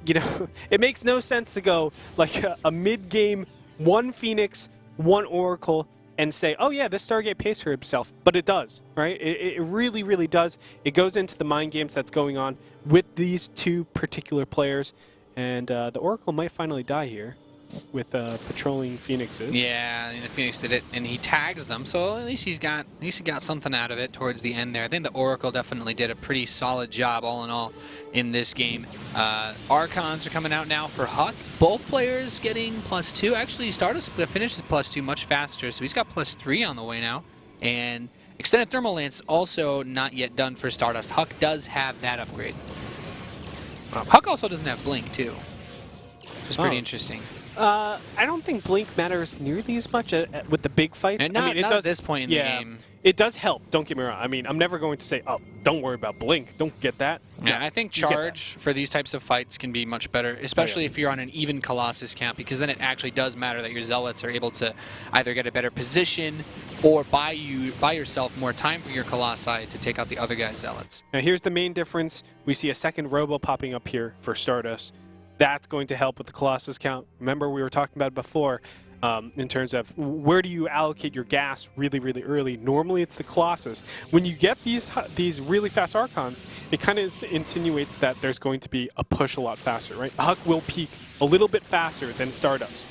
You know, it makes no sense to go, like, a mid-game, 1 Phoenix, 1 Oracle, and say, oh yeah, this Stargate pays for himself. But it does, right? It really, really does. It goes into the mind games that's going on with these 2 particular players. And the Oracle might finally die here with patrolling Phoenixes. Yeah, the Phoenix did it, and he tags them, so at least he got something out of it towards the end there. I think the Oracle definitely did a pretty solid job all in all in this game. Archons are coming out now for HuK. Both players getting +2. Actually, Stardust finishes +2 much faster, so he's got +3 on the way now. And Extended Thermal Lance also not yet done for Stardust. HuK does have that upgrade. HuK also doesn't have Blink, too. It's pretty interesting. I don't think Blink matters nearly as much with the big fights. And not, I mean, it not does, at this point in the game. It does help, don't get me wrong. I mean, I'm never going to say, oh, don't worry about Blink. Don't get that. Yeah, I think charge for these types of fights can be much better, especially if you're on an even Colossus count, because then it actually does matter that your Zealots are able to either get a better position or buy yourself more time for your Colossi to take out the other guy's Zealots. Now, here's the main difference. We see a second Robo popping up here for Stardust. That's going to help with the Colossus count. Remember, we were talking about it before in terms of where do you allocate your gas really, really early. Normally, it's the Colossus. When you get these really fast Archons, it kind of insinuates that there's going to be a push a lot faster, right? HuK will peak a little bit faster than Stardust.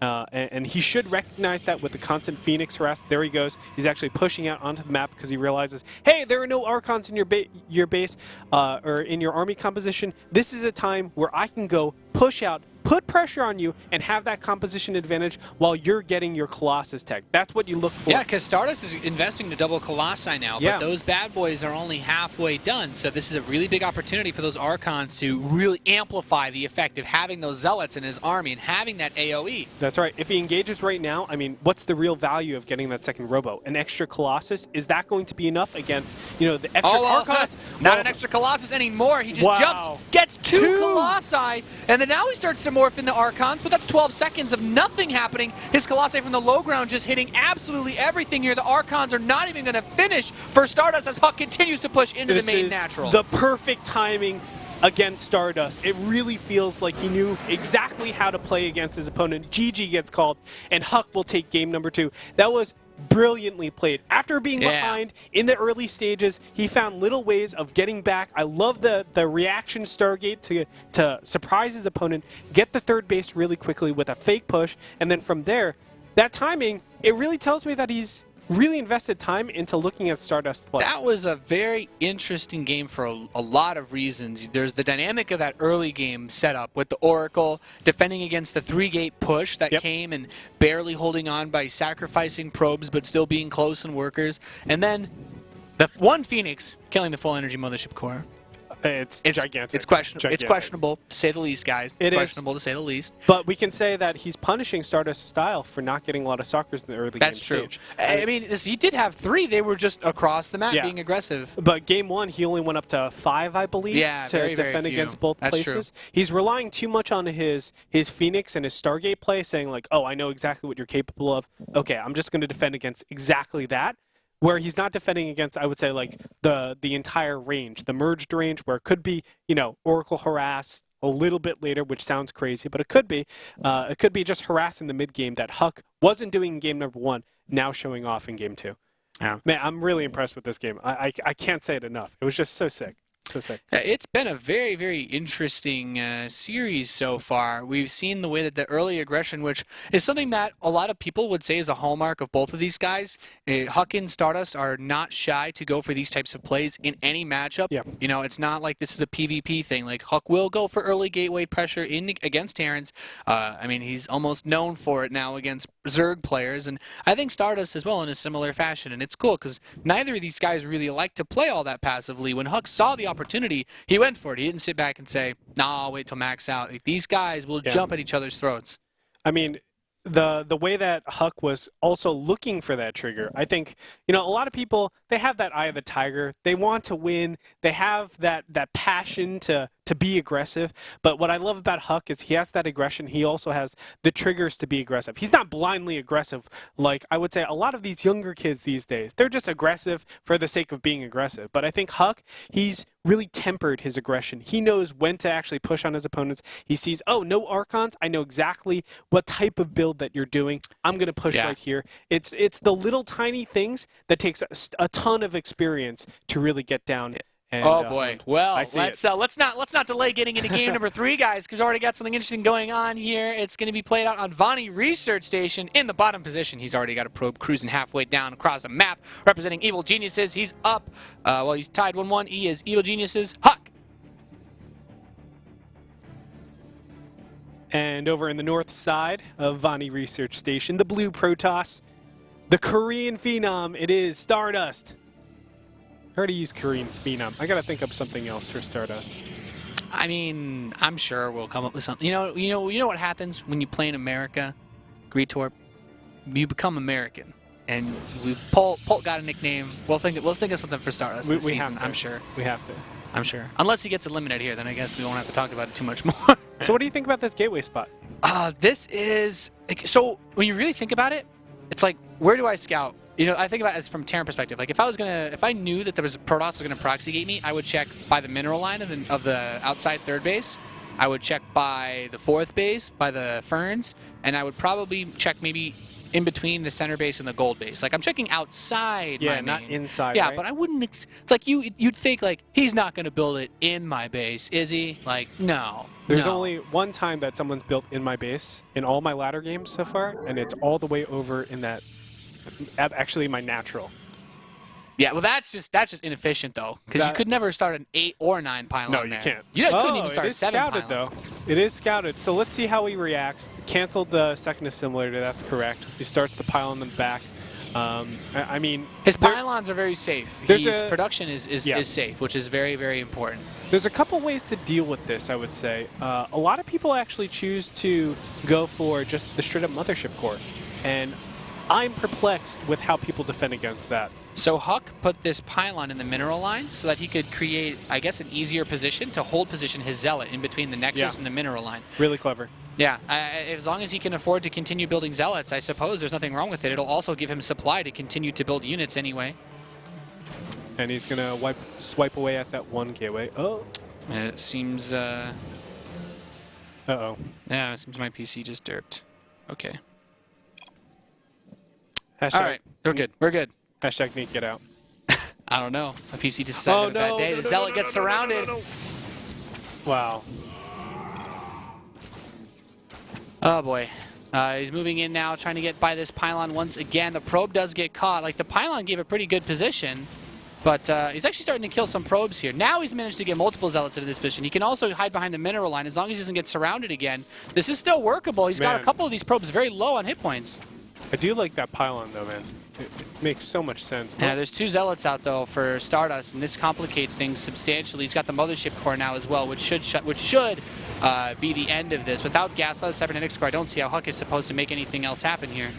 And he should recognize that with the constant Phoenix harass. There he goes. He's actually pushing out onto the map because he realizes, hey, there are no Archons in your base or in your army composition. This is a time where I can go push out, put pressure on you, and have that composition advantage while you're getting your Colossus tech. That's what you look for. Yeah, because Stardust is investing to double Colossi now, but those bad boys are only halfway done, so this is a really big opportunity for those Archons to really amplify the effect of having those Zealots in his army and having that AoE. That's right. If he engages right now, I mean, what's the real value of getting that second Robo? An extra Colossus? Is that going to be enough against, you know, the extra Archons? Not an extra Colossus anymore. He just jumps, gets two Colossi, and then now he starts to morph into Archons, but that's 12 seconds of nothing happening. His Colossi from the low ground just hitting absolutely everything here. The Archons are not even going to finish for Stardust as HuK continues to push into the main natural. The perfect timing against Stardust. It really feels like he knew exactly how to play against his opponent. GG gets called, and HuK will take game number 2. That was brilliantly played. After being behind in the early stages, he found little ways of getting back. I love the reaction Stargate to surprise his opponent, get the third base really quickly with a fake push, and then from there, that timing, it really tells me that he's really invested time into looking at Stardust play. That was a very interesting game for a lot of reasons. There's the dynamic of that early game setup with the Oracle defending against the 3-gate push that came and barely holding on by sacrificing probes but still being close in workers. And then the one Phoenix killing the full energy mothership core. It's gigantic. It's questionable. It's questionable to say the least, guys. It's questionable to say the least. But we can say that he's punishing Stardust's style for not getting a lot of stalkers in the early game stage. That's true. I mean, he did have 3. They were just across the map being aggressive. But game 1, he only went up to 5, I believe, to defend against both places. True. He's relying too much on his Phoenix and his Stargate play, saying like, oh, I know exactly what you're capable of. Okay, I'm just going to defend against exactly that. Where he's not defending against, I would say, like the entire range, the merged range, where it could be, you know, Oracle harass a little bit later, which sounds crazy, but it could be just harassing the mid game that HuK wasn't doing in game number 1, now showing off in game 2. Yeah. Man, I'm really impressed with this game. I can't say it enough. It was just so sick. So sick. It's been a very, very interesting series so far. We've seen the way that the early aggression, which is something that a lot of people would say is a hallmark of both of these guys. HuK and Stardust are not shy to go for these types of plays in any matchup. Yeah. You know, it's not like this is a PvP thing. Like, HuK will go for early gateway pressure against Terrans. I mean, he's almost known for it now against Zerg players, and I think Stardust as well in a similar fashion. And it's cool because neither of these guys really like to play all that passively. When HuK saw the opportunity, he went for it. He didn't sit back and say, nah, I'll wait till max out. Like, these guys will jump at each other's throats. I mean, the way that HuK was also looking for that trigger, I think, you know, a lot of people, they have that eye of the tiger. They want to win. They have that passion to be aggressive. But what I love about HuK is he has that aggression. He also has the triggers to be aggressive. He's not blindly aggressive like I would say a lot of these younger kids these days. They're just aggressive for the sake of being aggressive. But I think HuK, he's really tempered his aggression. He knows when to actually push on his opponents. He sees, oh, no Archons. I know exactly what type of build that you're doing. I'm going to push right here. It's the little tiny things that takes a ton of experience to really get down. And, oh boy! Well, let's not delay getting into game number 3, guys, because we've already got something interesting going on here. It's going to be played out on Vani Research Station in the bottom position. He's already got a probe cruising halfway down across the map, representing Evil Geniuses. He's up. Well, he's tied 1-1. He is Evil Geniuses. HuK. And over in the north side of Vani Research Station, the blue Protoss, the Korean Phenom. It is Stardust. I already used Korean Phenom. I gotta think up something else for Stardust. I mean, I'm sure we'll come up with something. You know what happens when you play in America, Greetorp? You become American, and Paul got a nickname. We'll think of something for Stardust this season. I'm sure. We have to. I'm sure. Unless he gets eliminated here, then I guess we won't have to talk about it too much more. So what do you think about this gateway spot? This is so when you really think about it, it's like, where do I scout? You know, I think about it as from Terran perspective. Like, if I knew that there was a Protoss was gonna proxy gate me, I would check by the mineral line of the outside third base. I would check by the fourth base, by the ferns, and I would probably check maybe in between the center base and the gold base. Like, I'm checking outside my main. Not inside. Yeah, right? but I wouldn't. It's like you'd think like he's not gonna build it in my base, is he? Like, no. There's only one time that someone's built in my base in all my ladder games so far, and it's all the way over in that. Actually, my natural. Yeah, well, that's just inefficient though, because you could never start an 8 or 9 pylon. No, you there. can't. You couldn't even start it is 7 scouted pylon. though. It is scouted. So let's see how he reacts. Canceled the second assimilator. That's correct. He starts the pylon in the back. I mean, his pylons are very safe. His production is safe, which is very, very important. There's a couple ways to deal with this, I would say. A lot of people actually choose to go for just the straight-up mothership core, and I'm perplexed with how people defend against that. So HuK put this pylon in the mineral line so that he could create, I guess, an easier position to hold position his zealot in between the nexus and the mineral line. Really clever. Yeah, as long as he can afford to continue building zealots, I suppose there's nothing wrong with it. It'll also give him supply to continue to build units anyway. And he's gonna swipe away at that one gateway. Oh, It seems, Uh-oh. yeah, it seems my PC just derped. Okay. Hashtag, All right, we're good. We're good. Hashtag need get out. I don't know. My PC just decided to have a bad day. The Zealot gets surrounded. Wow. Oh, boy. He's moving in now, trying to get by this pylon once again. The probe does get caught. Like, the pylon gave a pretty good position, but he's actually starting to kill some probes here. Now he's managed to get multiple Zealots into this position. He can also hide behind the mineral line as long as he doesn't get surrounded again. This is still workable. He's got a couple of these probes very low on hit points. I do like that pylon, though, man. It makes so much sense. Yeah, there's 2 Zealots out, though, for Stardust, and this complicates things substantially. He's got the Mothership Core now as well, which should be the end of this. Without gas, without a cybernetics core, I don't see how HuK is supposed to make anything else happen here.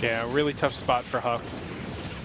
Yeah, really tough spot for HuK.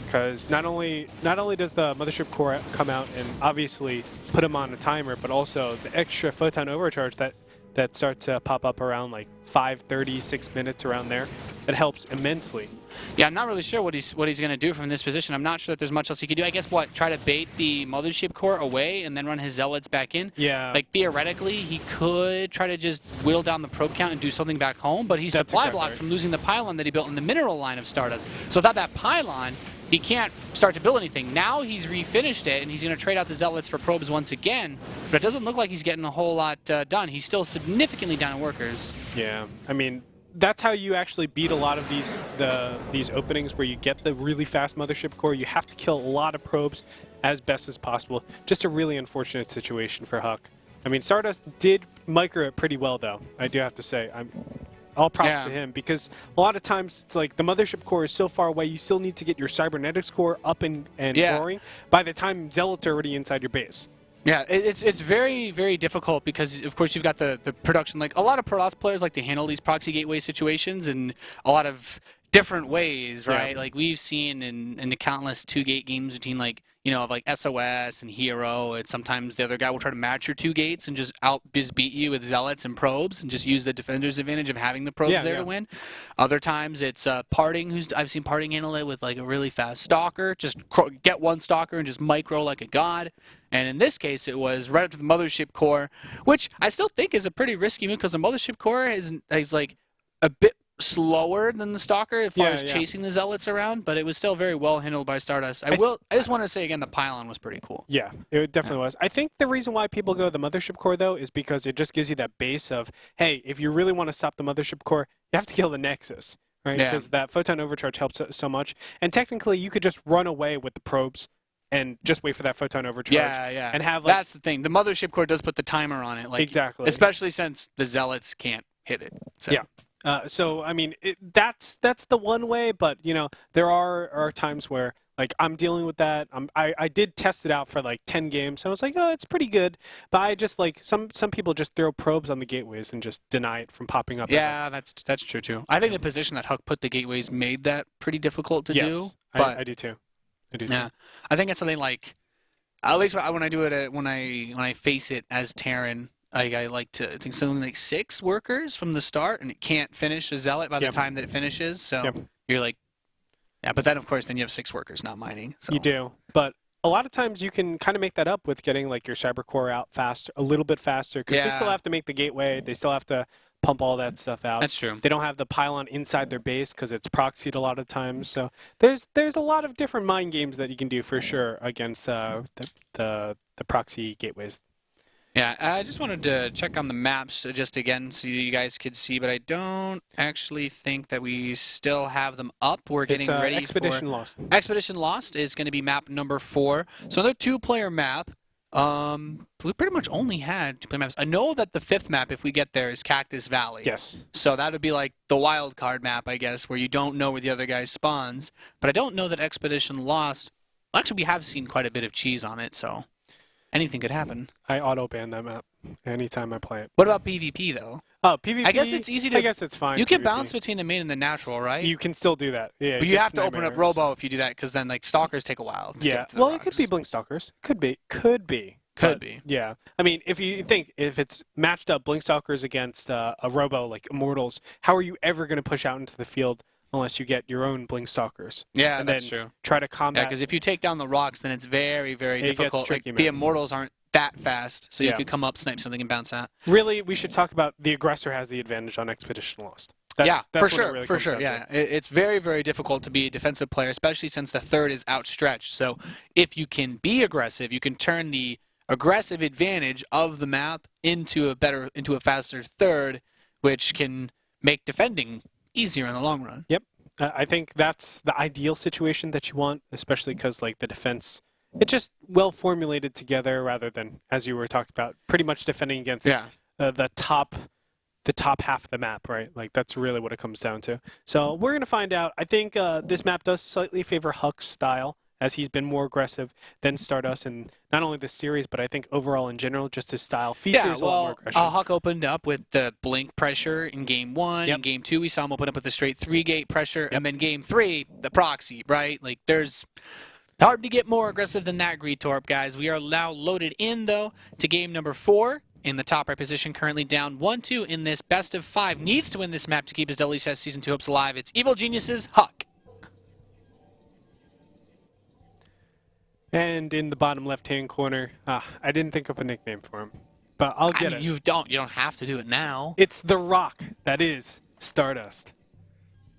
Because not only does the Mothership Core come out and obviously put him on a timer, but also the extra photon overcharge that starts to pop up around like 5:30, 6 minutes around there, that helps immensely. Yeah, I'm not really sure what he's going to do from this position. I'm not sure that there's much else he could do. I guess try to bait the Mothership Core away and then run his Zealots back in. Yeah. Like, theoretically, he could try to just whittle down the probe count and do something back home, but he's supply blocked from losing the pylon that he built in the mineral line of Stardust. So without that pylon, he can't start to build anything. Now he's refinished it, and he's going to trade out the Zealots for probes once again, but it doesn't look like he's getting a whole lot done. He's still significantly down in workers. Yeah, I mean, that's how you actually beat a lot of these openings where you get the really fast Mothership Core. You have to kill a lot of probes as best as possible. Just a really unfortunate situation for HuK. I mean, Stardust did micro it pretty well, though, I do have to say. All props to him, because a lot of times it's like the Mothership Core is so far away, you still need to get your Cybernetics Core up and roaring by the time Zealots are already inside your base. Yeah, it's very, very difficult because, of course, you've got the production. Like, a lot of Protoss players like to handle these proxy gateway situations in a lot of different ways, right? Yeah. Like, we've seen in the countless 2-gate games between, like, you know, of like SOS and Hero, and sometimes the other guy will try to match your 2 gates and just beat you with Zealots and probes and just use the defender's advantage of having the probes to win. Other times it's Parting, I've seen Parting handle it with like a really fast Stalker, just get one Stalker and just micro like a god. And in this case, it was right up to the Mothership Core, which I still think is a pretty risky move because the Mothership Core is like a bit slower than the Stalker as far as chasing the Zealots around, but it was still very well handled by Stardust. I just want to say again, the pylon was pretty cool. Yeah, it definitely was. I think the reason why people go the Mothership Core, though, is because it just gives you that base of, hey, if you really want to stop the Mothership Core, you have to kill the Nexus, right? Because that photon overcharge helps so much. And technically, you could just run away with the probes and just wait for that photon overcharge. Yeah. And have, like, that's the thing. The Mothership Core does put the timer on it. Like, exactly. Especially since the Zealots can't hit it. So. Yeah. So, I mean, that's the one way, but, you know, there are times where, like, I'm dealing with that. I did test it out for, like, 10 games, so I was like, oh, it's pretty good. But I just, like, some people just throw probes on the gateways and just deny it from popping up. Yeah, that's true, too. I think the position that HuK put the gateways made that pretty difficult to do. But I do, too. Yeah, I think it's something like, at least when I do it, when I face it as Terran, I like to think something like 6 workers from the start, and it can't finish a Zealot by the time that it finishes. So you're like, but then of course then you have 6 workers not mining. So. You do, but a lot of times you can kind of make that up with getting like your Cyber Core out faster, a little bit faster, because they still have to make the gateway, they still have to pump all that stuff out. That's true. They don't have the pylon inside their base because it's proxied a lot of times. So there's a lot of different mind games that you can do for sure against the proxy gateways. Yeah, I just wanted to check on the maps just again so you guys could see, but I don't actually think that we still have them up. We're getting ready Expedition Lost. Expedition Lost is going to be map number 4. So another 2-player map. We pretty much only had 2-player maps. I know that the 5th map, if we get there, is Cactus Valley. Yes. So that would be like the wild card map, I guess, where you don't know where the other guy spawns. But I don't know that Expedition Lost... Actually, we have seen quite a bit of cheese on it, so... Anything could happen. I auto-ban that map anytime I play it. What about PvP, though? Oh, PvP? I guess it's easy to... I guess it's fine. You can bounce between the main and the natural, right? You can still do that. Yeah. But you have to open up Robo if you do that, because then, like, Stalkers take a while to get to the well, rocks. It could be Blink Stalkers. Could be. Could be. Yeah. I mean, if it's matched up Blink Stalkers against a Robo, like Immortals, how are you ever going to push out into the field unless you get your own Blink Stalkers? Yeah, and that's then true. Try to combat. Yeah, because if you take down the rocks, then it's very, very difficult. Gets tricky, the Immortals aren't that fast, so you Yeah. could come up, snipe something, and bounce out. Really, we should talk about the aggressor has the advantage on Expedition Lost. Yeah, That's for what it sure, really for comes sure. down Yeah, to. it's very, very difficult to be a defensive player, especially since the third is outstretched. So if you can be aggressive, you can turn the aggressive advantage of the map into a faster third, which can make defending easier in the long run. Yep. I think that's the ideal situation that you want, especially because like the defense, it's just well formulated together rather than, as you were talking about, pretty much defending against the top half of the map, right? Like that's really what it comes down to. So we're gonna find out. I think this map does slightly favor HuK's style, as he's been more aggressive than Stardust, and not only this series, but I think overall in general, just his style features a lot more aggression. HuK opened up with the blink pressure in game 1. In game 2, we saw him open up with the straight 3-gate pressure, and then game 3, the proxy, right? Like there's hard to get more aggressive than that, Greetorp, guys. We are now loaded in though to game number 4. In the top right position, currently down 1-2 in this best of 5. Needs to win this map to keep his WCS Season 2 hopes alive. It's Evil Geniuses, HuK. And in the bottom left-hand corner, I didn't think of a nickname for him, but I'll get it. You don't have to do it now. It's the Rock. That is Stardust.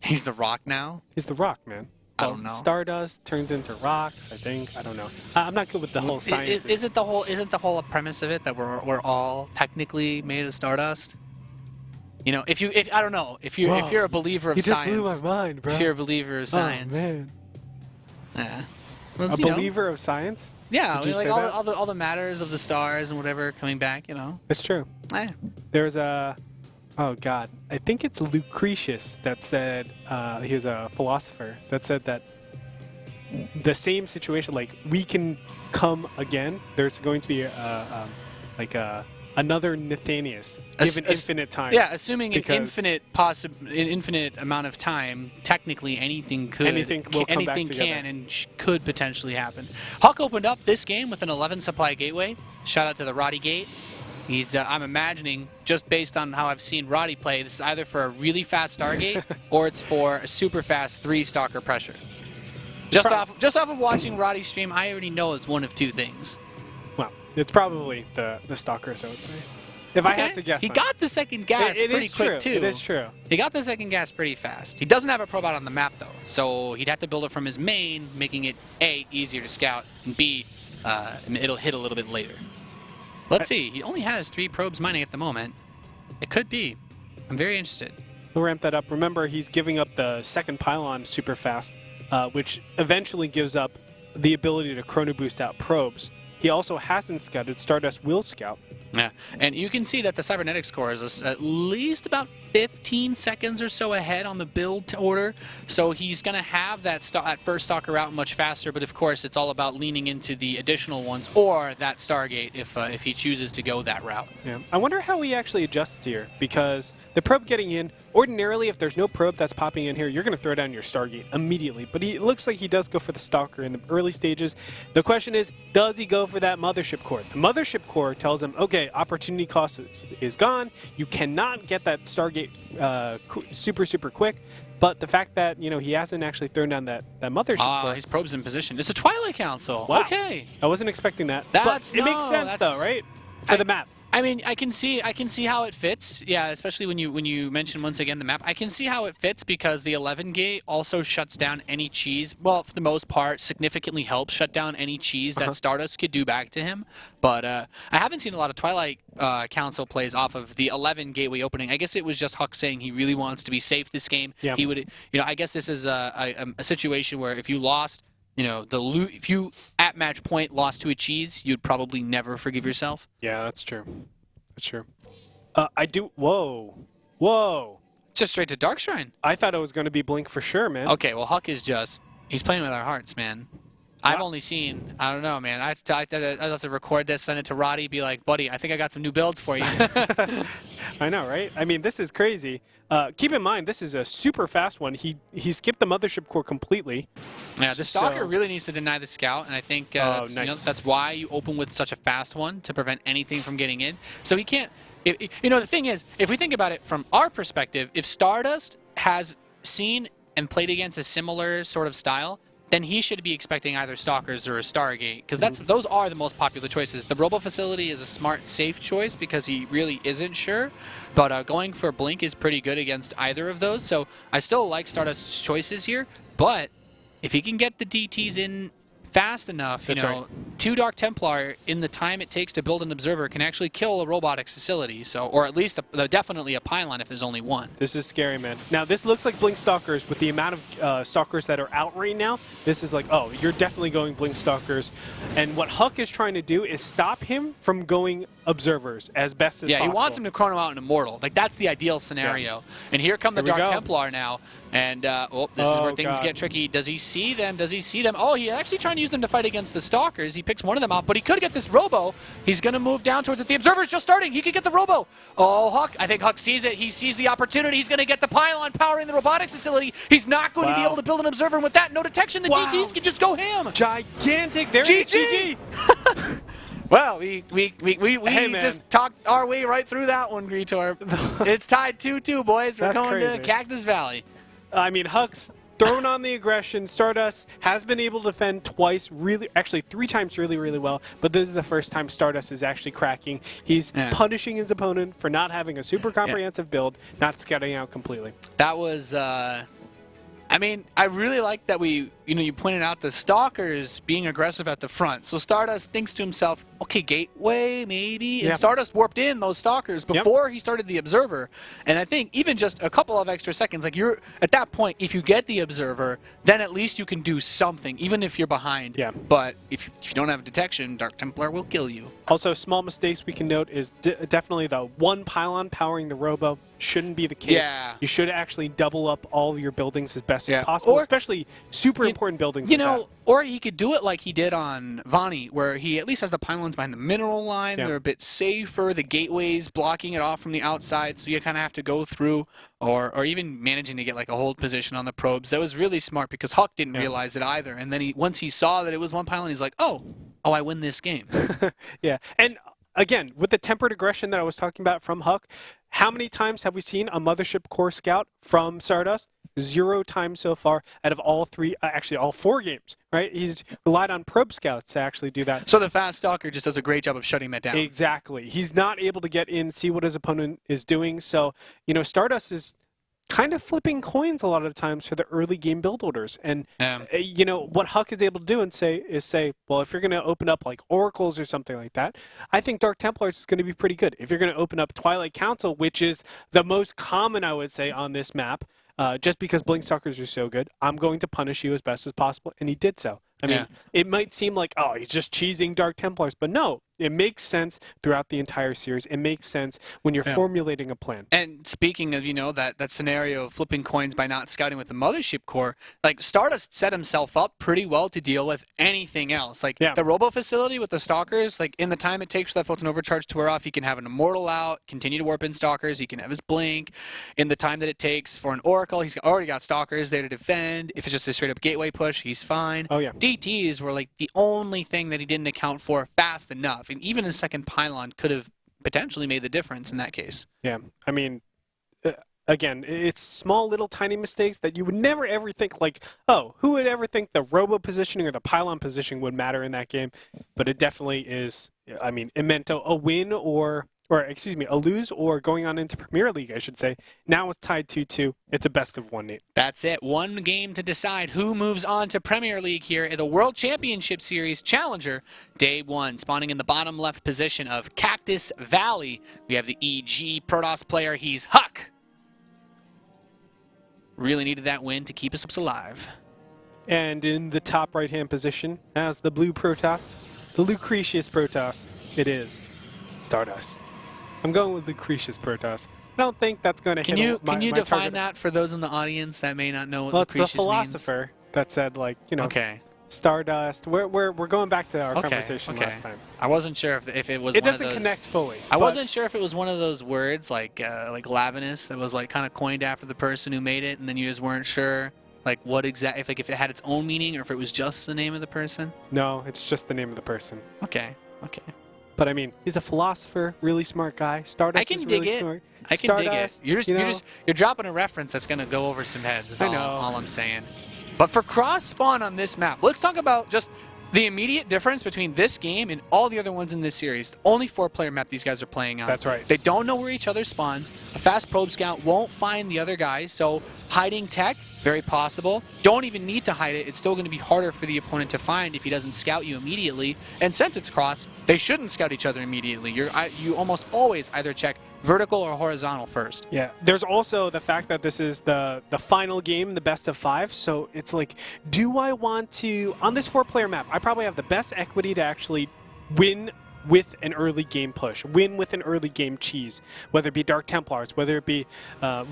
He's the Rock now? He's the Rock, man. I don't know. Stardust turns into rocks, I think. I don't know. I'm not good with the whole science. Isn't the whole premise of it that we're all technically made of Stardust? You know, if I don't know, if you're a believer of science. You just blew my mind, bro. If you're a believer of science. Oh, man. Yeah. Well, A believer of science? Yeah, Did you like say that? all the matters of the stars and whatever coming back, you know. It's true. Yeah. There's a, oh God, I think it's Lucretius that said, he was a philosopher, that said that the same situation, like we can come again, there's going to be another Nathanius given infinite time. Yeah, assuming an infinite amount of time, technically anything can and could potentially happen. HuK opened up this game with an 11 supply gateway. Shout out to the Roddy Gate. He's I'm imagining, just based on how I've seen Roddy play, this is either for a really fast Stargate or it's for a super fast 3 stalker pressure. Just off of watching Roddy stream, I already know it's one of 2 things. Well, it's probably the stalkers, I would say. If I had to guess. He got the second gas pretty quick, too. It is true. He got the second gas pretty fast. He doesn't have a probe out on the map, though, so he'd have to build it from his main, making it, A, easier to scout, and B, it'll hit a little bit later. Let's see. He only has 3 probes mining at the moment. It could be. I'm very interested. We'll ramp that up. Remember, he's giving up the second pylon super fast, which eventually gives up the ability to chrono boost out probes. He also hasn't scouted. Stardust will scout. Yeah, and you can see that the cybernetics score is at least about 15 seconds or so ahead on the build order, so he's going to have that first stalker out much faster, but of course it's all about leaning into the additional ones or that Stargate if he chooses to go that route. Yeah. I wonder how he actually adjusts here, because the probe getting in, ordinarily if there's no probe that's popping in here, you're going to throw down your Stargate immediately, but it looks like he does go for the stalker in the early stages. The question is, does he go for that mothership core? The mothership core tells him, okay, opportunity cost is gone. You cannot get that Stargate super quick. But the fact that he hasn't actually thrown down that mothership core. His probe's in position. It's a Twilight Council. Wow. Okay. I wasn't expecting that. But it makes sense though, right? For the map. I mean, I can see how it fits. Yeah, especially when you mention once again the map. I can see how it fits because the 11 gate also shuts down any cheese. Well, for the most part, significantly helps shut down any cheese that Stardust could do back to him. But I haven't seen a lot of Twilight Council plays off of the 11 gateway opening. I guess it was just HuK saying he really wants to be safe this game. Yeah. He would, I guess this is a situation where if you lost. If you at match point lost to a cheese, you'd probably never forgive yourself. Yeah, that's true. That's true. I do. Whoa. Just straight to Dark Shrine. I thought it was going to be Blink for sure, man. Okay, well, HuK is he's playing with our hearts, man. I've only seen, I don't know, man. I'd have to record this, send it to Roddy, be like, buddy, I think I got some new builds for you. I know, right? I mean, this is crazy. Keep in mind, this is a super fast one. He skipped the mothership core completely. Yeah, the Stalker really needs to deny the Scout, and I think that's why you open with such a fast one, to prevent anything from getting in. So he can't, the thing is, if we think about it from our perspective, if Stardust has seen and played against a similar sort of style, then he should be expecting either Stalkers or a Stargate, because those are the most popular choices. The Robo Facility is a smart, safe choice because he really isn't sure, but going for Blink is pretty good against either of those, so I still like Stardust's choices here, but if he can get the DTs in fast enough, you know, 2 Dark Templar in the time it takes to build an observer can actually kill a robotics facility. So, or at least definitely a pylon if there's only one. This is scary, man. Now this looks like Blink Stalkers with the amount of Stalkers that are out right now. This is like, oh, you're definitely going Blink Stalkers. And what HuK is trying to do is stop him from going observers as best as possible. Yeah, he wants him to chrono out an Immortal. Like, that's the ideal scenario. Yeah. And here come the Dark Templar now. And, this is where things get tricky. Does he see them? Does he see them? Oh, he's actually trying to use them to fight against the Stalkers. He picks one of them off, but he could get this Robo. He's going to move down towards it. The Observer's just starting. He could get the Robo. Oh, HuK. I think HuK sees it. He sees the opportunity. He's going to get the pylon powering the robotics facility. He's not going to be able to build an Observer. And with that, no detection. The DTs can just go ham. Gigantic. There GG. Well, we just talked our way right through that one, Greetor. It's tied 2-2, boys. We're going to Cactus Valley. I mean, HuK's thrown on the aggression. Stardust has been able to defend twice, actually 3 times really well, but this is the first time Stardust is actually cracking. He's punishing his opponent for not having a super comprehensive build, not scouting out completely. That was, I mean, I really like that you pointed out the Stalkers being aggressive at the front. So Stardust thinks to himself, okay, Gateway, maybe? And Stardust warped in those Stalkers before he started the Observer. And I think even just a couple of extra seconds, like at that point, if you get the Observer, then at least you can do something, even if you're behind. Yeah. But if you don't have detection, Dark Templar will kill you. Also, small mistakes we can note is definitely the one pylon powering the Robo shouldn't be the case. Yeah. You should actually double up all of your buildings as best as possible, especially super important buildings. Or he could do it like he did on Vani, where he at least has the pylons behind the mineral line. They're a bit safer. The gateways blocking it off from the outside, so you kind of have to go through, or even managing to get like a hold position on the probes. That was really smart because HuK didn't realize it either. And then once he saw that it was one pylon, he's like, oh, I win this game. Yeah, and again, with the tempered aggression that I was talking about from HuK, how many times have we seen a Mothership Core Scout from Stardust? 0 times so far out of all 4 games, right? He's relied on probe scouts to actually do that. So the fast Stalker just does a great job of shutting that down. Exactly. He's not able to get in, see what his opponent is doing. So, Stardust is kind of flipping coins a lot of the times for the early game build orders. And, what HuK is able to do is say, well, if you're going to open up like Oracles or something like that, I think Dark Templars is going to be pretty good. If you're going to open up Twilight Council, which is the most common, I would say, on this map, just because Blink Stalkers are so good, I'm going to punish you as best as possible. And he did so. I mean, it might seem like, oh, he's just cheesing Dark Templars, but no, it makes sense throughout the entire series. It makes sense when you're formulating a plan. And speaking of, that scenario of flipping coins by not scouting with the Mothership Core, like, Stardust set himself up pretty well to deal with anything else. Like, the Robo Facility with the Stalkers, like, in the time it takes for that Photon Overcharge to wear off, he can have an Immortal out, continue to warp in Stalkers, he can have his Blink. In the time that it takes for an Oracle, he's already got Stalkers there to defend. If it's just a straight-up Gateway push, he's fine. Oh, yeah. DTs were like the only thing that he didn't account for fast enough, and even a second pylon could have potentially made the difference in that case. Yeah, I mean, again, it's small little tiny mistakes that you would never ever think like, oh, who would ever think the Robo positioning or the pylon positioning would matter in that game? But it definitely is. I mean, it meant a win or a lose, or going on into Premier League, I should say. Now it's tied 2-2. It's a best of 1, Nate. That's it. One game to decide who moves on to Premier League here at the World Championship Series Challenger Day 1. Spawning in the bottom left position of Cactus Valley, we have the EG Protoss player. He's HuK. Really needed that win to keep us alive. And in the top right-hand position, as the blue Protoss, the Lucretius Protoss, it is Stardust. I'm going with Lucretius Protoss. I don't think that's going to hit my Can you define target. that for those in the audience that may not know what Lucretius means? Well, it's the philosopher that said, like, Stardust. We're going back to our conversation last time. I wasn't sure if it was. It doesn't connect fully. I wasn't sure if it was one of those words like Lavinus that was like kind of coined after the person who made it, and then you just weren't sure like what exactly if it had its own meaning or if it was just the name of the person. No, it's just the name of the person. Okay. But I mean, he's a philosopher, really smart guy. Stardust is really smart. I can dig it. You're dropping a reference that's gonna go over some heads. All I'm saying. But for cross spawn on this map, let's talk about just the immediate difference between this game and all the other ones in this series. The only 4-player map these guys are playing on. That's right. They don't know where each other spawns. A fast probe scout won't find the other guys, so hiding tech, very possible. Don't even need to hide it. It's still going to be harder for the opponent to find if he doesn't scout you immediately. And since it's cross, they shouldn't scout each other immediately. You almost always either check vertical or horizontal first. Yeah, there's also the fact that this is the final game, the best of 5, so it's like, do I want to, on this 4-player map, I probably have the best equity to actually win with an early game push, win with an early game cheese, whether it be Dark Templars, whether it be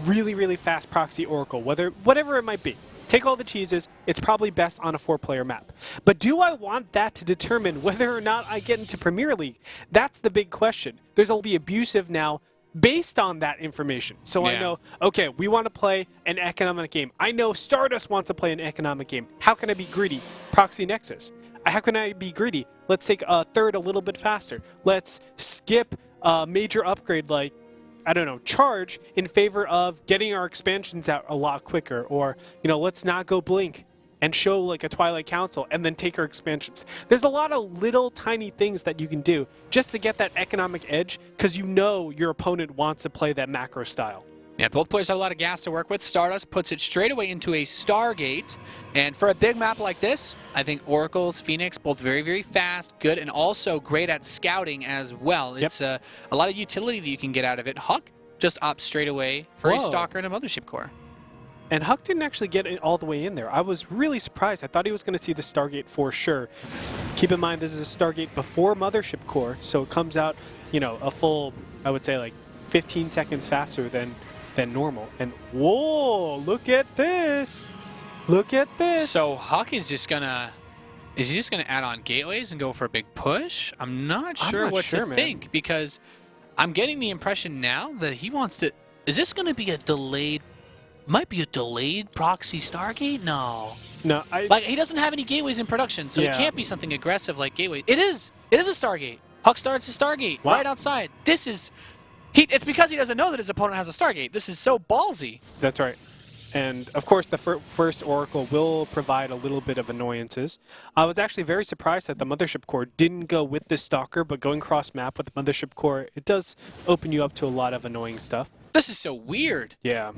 really, really fast proxy Oracle, whatever it might be. Take all the cheeses, it's probably best on a 4-player map. But do I want that to determine whether or not I get into Premier League? That's the big question. There's a be abusive now based on that information. So I know, okay, we want to play an economic game. I know Stardust wants to play an economic game. How can I be greedy? Proxy Nexus. How can I be greedy? Let's take a third a little bit faster. Let's skip a major upgrade like, I don't know, Charge in favor of getting our expansions out a lot quicker. Or, you know, let's not go Blink and show like a Twilight Council and then take our expansions. There's a lot of little tiny things that you can do just to get that economic edge because you know your opponent wants to play that macro style. Yeah, both players have a lot of gas to work with. Stardust puts it straight away into a Stargate. And for a big map like this, I think Oracle's Phoenix, both very, very fast, good, and also great at scouting as well. It's a lot of utility that you can get out of it. HuK just opts straight away for a Stalker and a Mothership Core. And HuK didn't actually get it all the way in there. I was really surprised. I thought he was going to see the Stargate for sure. Keep in mind, this is a Stargate before Mothership Core, so it comes out, you know, a full, I would say, like 15 seconds faster than normal. And whoa, look at this. Look at this. So HuK is just going to... Is he just going to add on gateways and go for a big push? I'm not sure what to think, because I'm getting the impression now that he wants to... Is this going to be a delayed... Might be a delayed proxy Stargate? No. No, like, he doesn't have any gateways in production, so it can't be something aggressive like gateway. It is. It is a Stargate. HuK starts a Stargate right outside. This is... It's because he doesn't know that his opponent has a Stargate. This is so ballsy. That's right. And, of course, the first Oracle will provide a little bit of annoyances. I was actually very surprised that the Mothership Core didn't go with this Stalker, but going cross-map with the Mothership Core, it does open you up to a lot of annoying stuff. This is so weird. Yeah.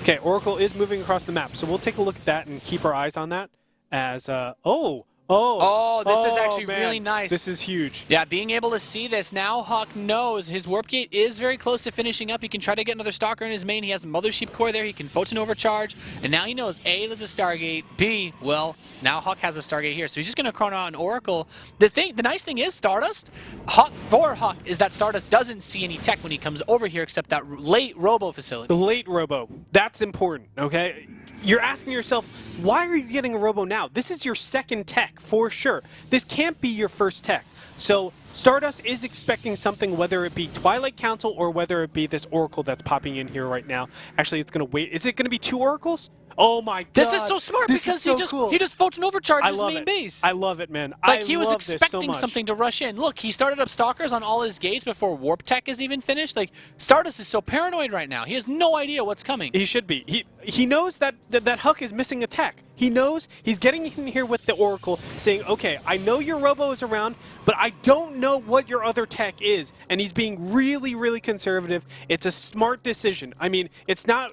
Okay, Oracle is moving across the map, so we'll take a look at that and keep our eyes on that as, this is actually man. really nice. This is huge. Yeah, being able to see this now, HuK knows his Warp Gate is very close to finishing up. He can try to get another Stalker in his main. He has the Mothership Core there. He can Photon Overcharge. And now he knows, A, there's a Stargate. B, well, now HuK has a Stargate here. So he's just going to chrono out an Oracle. The nice thing is, Stardust, for HuK, is that Stardust doesn't see any tech when he comes over here except that late Robo facility. The late Robo. That's important, okay? You're asking yourself, why are you getting a Robo now? This is your second tech, for sure. This can't be your first tech. So Stardust is expecting something, whether it be Twilight Council or whether it be this Oracle that's popping in here right now. Actually, it's going to wait. Is it going to be 2 Oracles? Oh my god. This is so smart because he just Photon Overcharged his main base. I love it, man. Like, he was expecting something to rush in. Look, he started up Stalkers on all his gates before Warp Tech is even finished. Like, Stardust is so paranoid right now. He has no idea what's coming. He should be. He knows that HuK is missing a tech. He knows he's getting in here with the Oracle saying, okay, I know your Robo is around, but I don't know what your other tech is. And he's being really, really conservative. It's a smart decision. I mean, he's not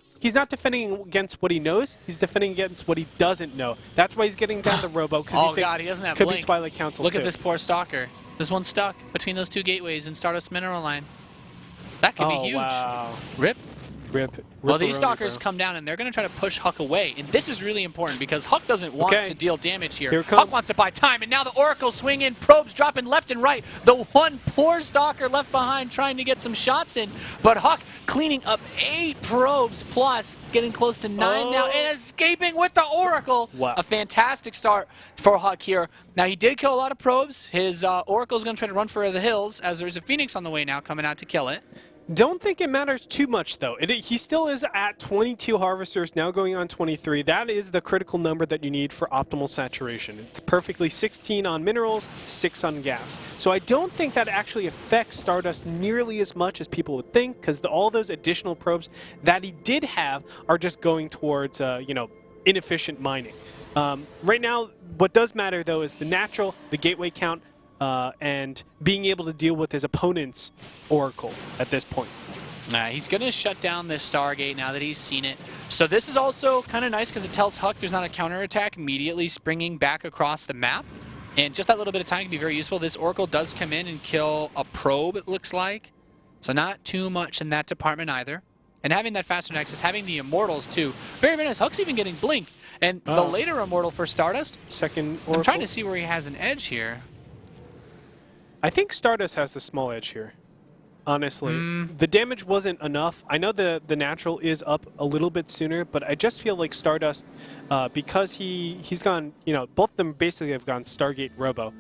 defending against what he knows. He's defending against what he doesn't know. That's why he's getting down the Robo, because he thinks he doesn't have could Blink. be Twilight Council Look too. at this poor Stalker. This one's stuck between those 2 gateways and Stardust Mineral Line. That could be huge. Wow. Rip. Well, these Ripperoni, Stalkers bro. come down, and they're going to try to push HuK away. And this is really important, because HuK doesn't want to deal damage here. HuK wants to buy time, and now the Oracle swing in, probes dropping left and right. The one poor Stalker left behind trying to get some shots in, but HuK cleaning up 8 probes plus, getting close to 9 now, and escaping with the Oracle. Wow. A fantastic start for HuK here. Now, he did kill a lot of probes. His Oracle's going to try to run for the hills, as there's a Phoenix on the way now coming out to kill it. Don't think it matters too much, though. He still is at 22 Harvesters, now going on 23. That is the critical number that you need for optimal saturation. It's perfectly 16 on minerals, 6 on gas. So I don't think that actually affects Stardust nearly as much as people would think, because all those additional probes that he did have are just going towards, inefficient mining. Right now, what does matter, though, is the natural, the gateway count, and being able to deal with his opponent's Oracle at this point. He's going to shut down this Stargate now that he's seen it. So this is also kind of nice because it tells HuK there's not a counterattack immediately springing back across the map. And just that little bit of time can be very useful. This Oracle does come in and kill a probe, it looks like. So not too much in that department either. And having that faster nexus, having the Immortals too. Very, very nice. HuK's even getting Blink. And the later Immortal for Stardust. Second Oracle. I'm trying to see where he has an edge here. I think Stardust has the small edge here. Honestly, the damage wasn't enough. I know the natural is up a little bit sooner, but I just feel like Stardust, because he's gone, you know, both of them basically have gone Stargate Robo.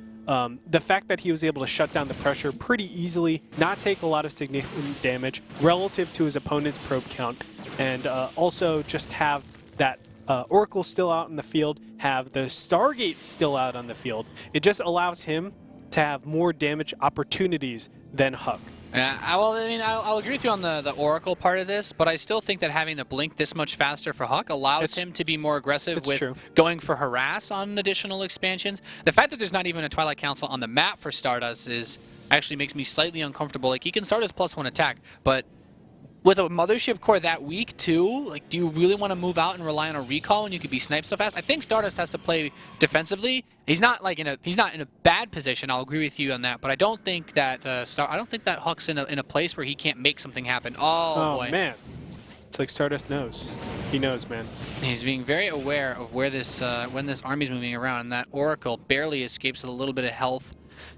The fact that he was able to shut down the pressure pretty easily, not take a lot of significant damage relative to his opponent's probe count, and also just have that Oracle still out in the field, have the Stargate still out on the field. It just allows him to have more damage opportunities than HuK. Well, I mean, I'll agree with you on the Oracle part of this, but I still think that having the Blink this much faster for HuK allows him to be more aggressive with going for Harass on additional expansions. The fact that there's not even a Twilight Council on the map for Stardust actually makes me slightly uncomfortable. Like, he can start his +1 attack, but with a Mothership Core that weak too, like, do you really want to move out and rely on a recall when you could be sniped so fast? I think Stardust has to play defensively. He's not like in a bad position. I'll agree with you on that, but I don't think that HuK's in a place where he can't make something happen. Oh boy, man, it's like Stardust knows. He knows, man. He's being very aware of where this when this army's moving around, and that Oracle barely escapes with a little bit of health.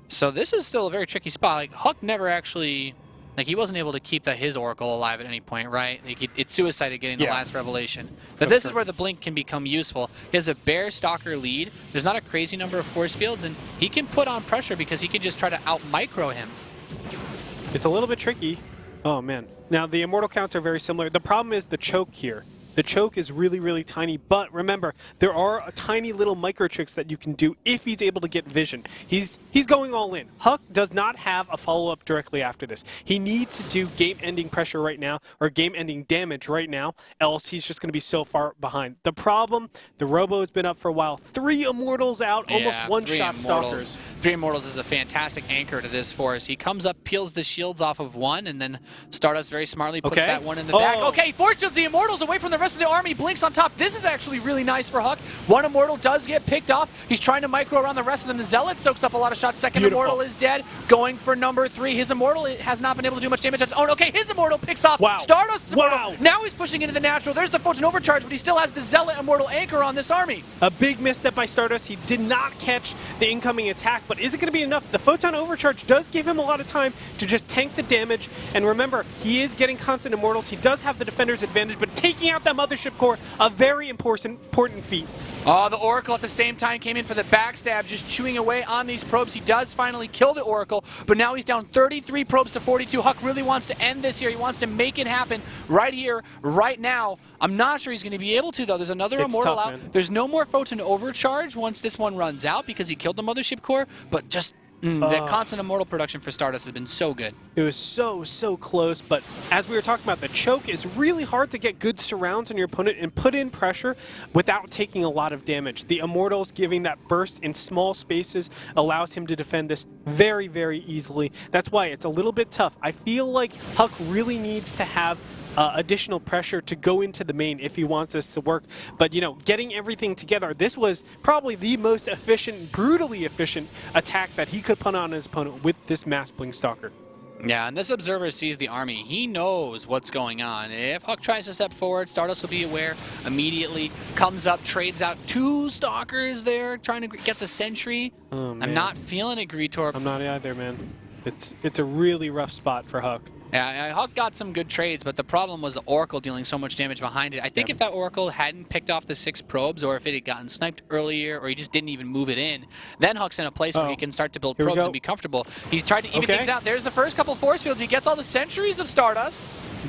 So this is still a very tricky spot. Like, HuK never actually. Like, he wasn't able to keep his Oracle alive at any point, right? Like, it's suicided getting the last revelation. But this is where the Blink can become useful. He has a Bear Stalker lead. There's not a crazy number of force fields, and he can put on pressure because he can just try to out-micro him. It's a little bit tricky. Oh, man. Now, the Immortal counts are very similar. The problem is the choke here. The choke is really, really tiny, but remember, there are tiny little micro tricks that you can do if he's able to get vision. He's going all in. HuK does not have a follow-up directly after this. He needs to do game-ending pressure right now, or game-ending damage right now, else he's just going to be so far behind. The problem, the Robo has been up for a while. 3 Immortals out, almost one-shot Stalkers. 3 Immortals is a fantastic anchor to this force. He comes up, peels the shields off of one, and then Stardust very smartly puts that one in the back. Okay, force fields the Immortals away from the rest of the army. Blinks on top. This is actually really nice for HuK. One Immortal does get picked off. He's trying to micro around the rest of them. The Zealot soaks up a lot of shots. Second Immortal is dead. Going for number 3. His Immortal has not been able to do much damage on his own. Okay, his Immortal picks off Stardust's Immortal. Now he's pushing into the natural. There's the Photon Overcharge, but he still has the Zealot Immortal anchor on this army. A big misstep by Stardust. He did not catch the incoming attack, but is it going to be enough? The Photon Overcharge does give him a lot of time to just tank the damage, and remember, he is getting constant Immortals. He does have the defender's advantage, but taking out that Mothership Core, a very important feat. Oh, the Oracle at the same time came in for the backstab, just chewing away on these probes. He does finally kill the Oracle, but now he's down 33 probes to 42. HuK really wants to end this here. He wants to make it happen right here, right now. I'm not sure he's going to be able to, though. There's another Immortal out. Man. There's no more Photon Overcharge once this one runs out because he killed the Mothership Core, but just that constant Immortal production for Stardust has been so good. It was so close, but as we were talking about, the choke is really hard to get good surrounds on your opponent and put in pressure without taking a lot of damage. The Immortals giving that burst in small spaces allows him to defend this very, very easily. That's why it's a little bit tough. I feel like HuK really needs to have additional pressure to go into the main if he wants this to work. But, you know, getting everything together, this was probably the most efficient, brutally efficient attack that he could put on his opponent with this Mass Blink Stalker. Yeah, and this Observer sees the army. He knows what's going on. If HuK tries to step forward, Stardust will be aware immediately. Comes up, trades out 2 Stalkers there, trying to get a Sentry. Oh, man. I'm not feeling it, Greetorp. I'm not either, man. It's a really rough spot for HuK. Yeah, HuK got some good trades, but the problem was the Oracle dealing so much damage behind it. I think if that Oracle hadn't picked off the 6 probes, or if it had gotten sniped earlier, or he just didn't even move it in, then HuK's in a place where he can start to build probes and be comfortable. He's tried to even things out. There's the first couple force fields. He gets all the Sentries of Stardust.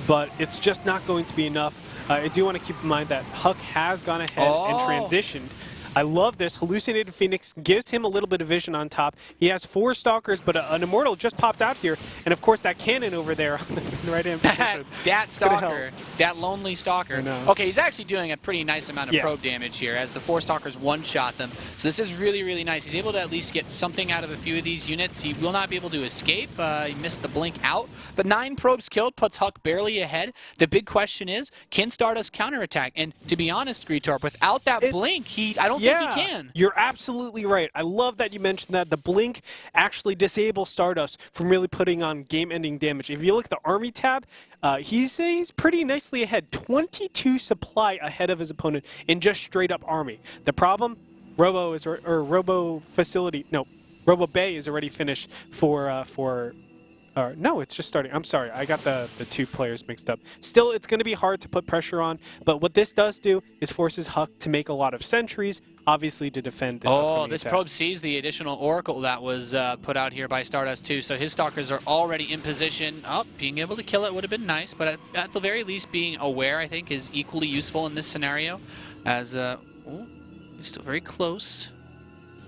But it's just not going to be enough. I do want to keep in mind that HuK has gone ahead and transitioned. I love this. Hallucinated Phoenix gives him a little bit of vision on top. He has 4 Stalkers, but an Immortal just popped out here. And of course, that cannon over there on the right-hand position. Dat Stalker. Dat lonely Stalker. Okay, he's actually doing a pretty nice amount of probe damage here as the 4 Stalkers one-shot them. So this is really, really nice. He's able to at least get something out of a few of these units. He will not be able to escape. He missed the blink out. But 9 probes killed puts HuK barely ahead. The big question is, can Stardust counterattack? And to be honest, Greetorp, without that blink, I don't think he can. You're absolutely right. I love that you mentioned that. The blink actually disables Stardust from really putting on game-ending damage. If you look at the army tab, he's pretty nicely ahead. 22 supply ahead of his opponent in just straight-up army. The problem, Robo Bay is already finished no, it's just starting. I'm sorry, I got the 2 players mixed up. Still, it's going to be hard to put pressure on, but what this does do is forces HuK to make a lot of sentries, obviously to defend this this attack. Probe sees the additional Oracle that was put out here by Stardust too, so his Stalkers are already in position. Being able to kill it would have been nice, but at the very least being aware, I think, is equally useful in this scenario, as he's still very close,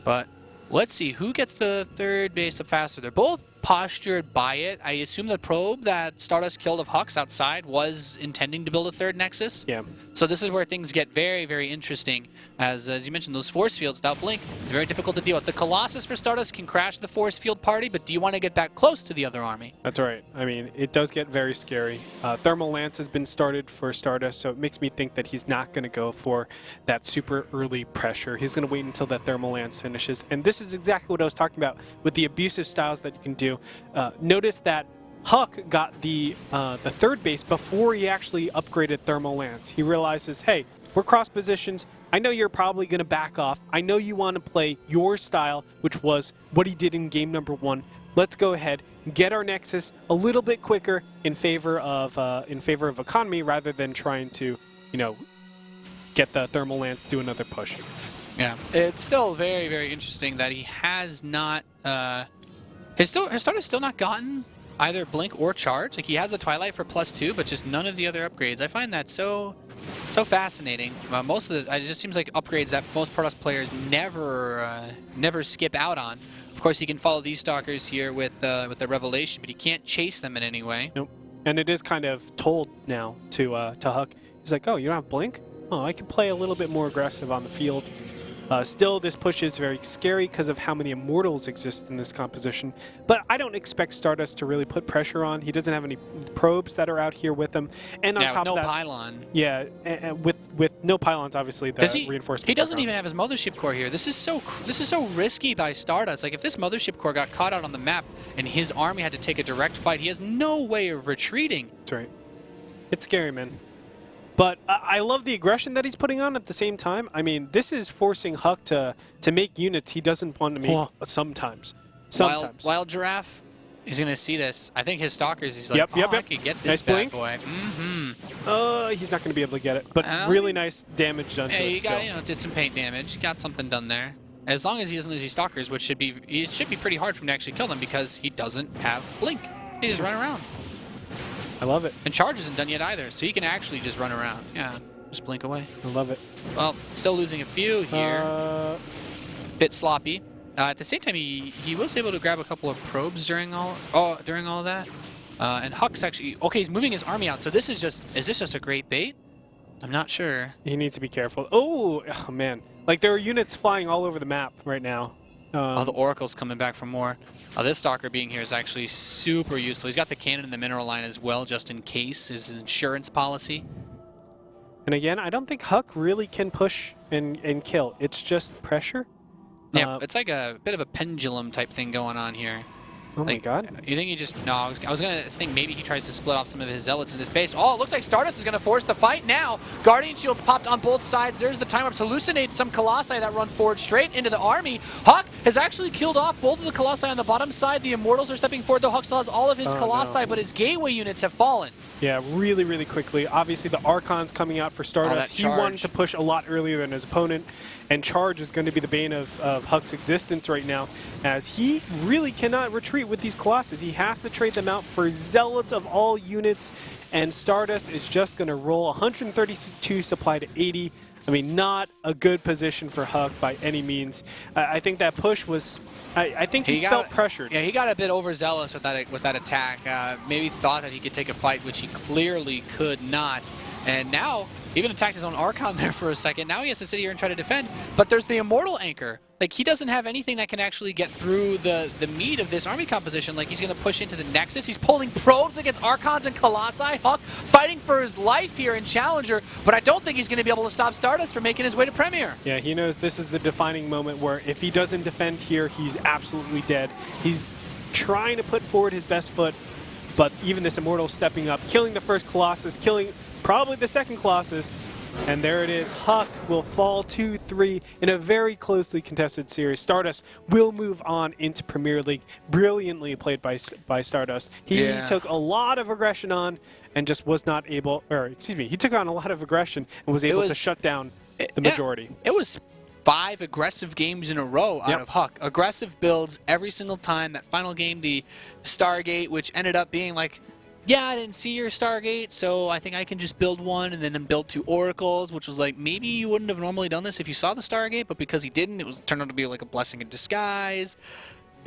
but let's see, who gets the 3rd base up faster? They're both postured by it. I assume the probe that Stardust killed of HuK's outside was intending to build a 3rd Nexus. Yeah. So this is where things get very, very interesting. As you mentioned, those force fields without blink, they're very difficult to deal with. The Colossus for Stardust can crash the force field party, but do you want to get back close to the other army? That's right. I mean, it does get very scary. Thermal Lance has been started for Stardust, so it makes me think that he's not going to go for that super early pressure. He's going to wait until that Thermal Lance finishes. And this is exactly what I was talking about with the abusive styles that you can do. Notice that HuK got the 3rd base before he actually upgraded Thermal Lance. He realizes, hey, we're cross positions. I know you're probably going to back off. I know you want to play your style, which was what he did in game number 1. Let's go ahead and get our Nexus a little bit quicker in favor of economy rather than trying to, get the Thermal Lance do another push. Yeah, it's still very, very interesting that he has not. His Stardust still not gotten either blink or charge. Like, he has the Twilight for +2, but just none of the other upgrades. I find that so fascinating. Most of it just seems like upgrades that most Protoss players never skip out on. Of course, he can follow these Stalkers here with the Revelation, but he can't chase them in any way. Nope. And it is kind of told now to HuK. He's like, oh, you don't have blink? Oh, I can play a little bit more aggressive on the field. Still, this push is very scary because of how many Immortals exist in this composition. But I don't expect Stardust to really put pressure on. He doesn't have any probes that are out here with him. And on top of that, pylon. Yeah, with no pylons, obviously, the reinforcements. He doesn't even have his Mothership Core here. This is so risky by Stardust. Like, if this Mothership Core got caught out on the map and his army had to take a direct fight, he has no way of retreating. That's right. It's scary, man. But I love the aggression that he's putting on at the same time. I mean, this is forcing HuK to make units he doesn't want to make sometimes. Wild Giraffe, he's going to see this. I think his Stalkers, he's like, I could get this bad boy. He's not going to be able to get it. But really nice damage done to it still. He did some paint damage. Got something done there. As long as he doesn't lose these Stalkers, which should be pretty hard for him to actually kill them because he doesn't have Blink. He just run around. I love it. And Charge isn't done yet either, so he can actually just run around. Yeah, just blink away. I love it. Well, still losing a few here. Bit sloppy. At the same time, he was able to grab a couple of probes during all of that. And HuK's actually he's moving his army out. So is this just a great bait? I'm not sure. He needs to be careful. Oh man, like there are units flying all over the map right now. The Oracle's coming back for more. This Stalker being here is actually super useful. He's got the cannon in the mineral line as well, just in case. Is his insurance policy. And again, I don't think HuK really can push and kill. It's just pressure. Yeah, it's like a bit of a pendulum type thing going on here. Oh my god. You think he just... No, I was going to think maybe he tries to split off some of his Zealots in this base. Oh, it looks like Stardust is going to force the fight now. Guardian Shields popped on both sides. There's the time-ups. Hallucinate some Colossi that run forward straight into the army. HuK has actually killed off both of the Colossi on the bottom side. The Immortals are stepping forward, though HuK still has all of his Colossi, but his gateway units have fallen. Yeah, really, really quickly. Obviously, the Archon's coming out for Stardust. He wanted to push a lot earlier than his opponent. And Charge is going to be the bane of HuK's existence right now, as he really cannot retreat with these Colossus. He has to trade them out for Zealots of all units, and Stardust is just going to roll 132 supply to 80. I mean, not a good position for HuK by any means. I think that push was... I think he felt pressured. Yeah, he got a bit overzealous with that attack. Maybe thought that he could take a fight, which he clearly could not. And now, even attacked his own Archon there for a second. Now he has to sit here and try to defend. But there's the Immortal Anchor. Like, he doesn't have anything that can actually get through the meat of this army composition. Like, he's going to push into the Nexus. He's pulling probes against Archons and Colossi. HuK fighting for his life here in Challenger, but I don't think he's going to be able to stop Stardust from making his way to Premier. Yeah, he knows this is the defining moment where if he doesn't defend here, he's absolutely dead. He's trying to put forward his best foot, but even this Immortal stepping up, killing the first Colossus, killing probably the second Colossus, and there it is. HuK will fall 2-3 in a very closely contested series. Stardust will move on into Premier League. Brilliantly played by Stardust. He took a lot of aggression on and just was not able, or excuse me, he took on a lot of aggression and was able to shut down the majority. It was 5 aggressive games in a row out of HuK. Aggressive builds every single time. That final game, the Stargate, which ended up being like, yeah, I didn't see your Stargate, so I think I can just build one and then build 2 Oracles, which was like, maybe you wouldn't have normally done this if you saw the Stargate, but because he didn't, it turned out to be like a blessing in disguise.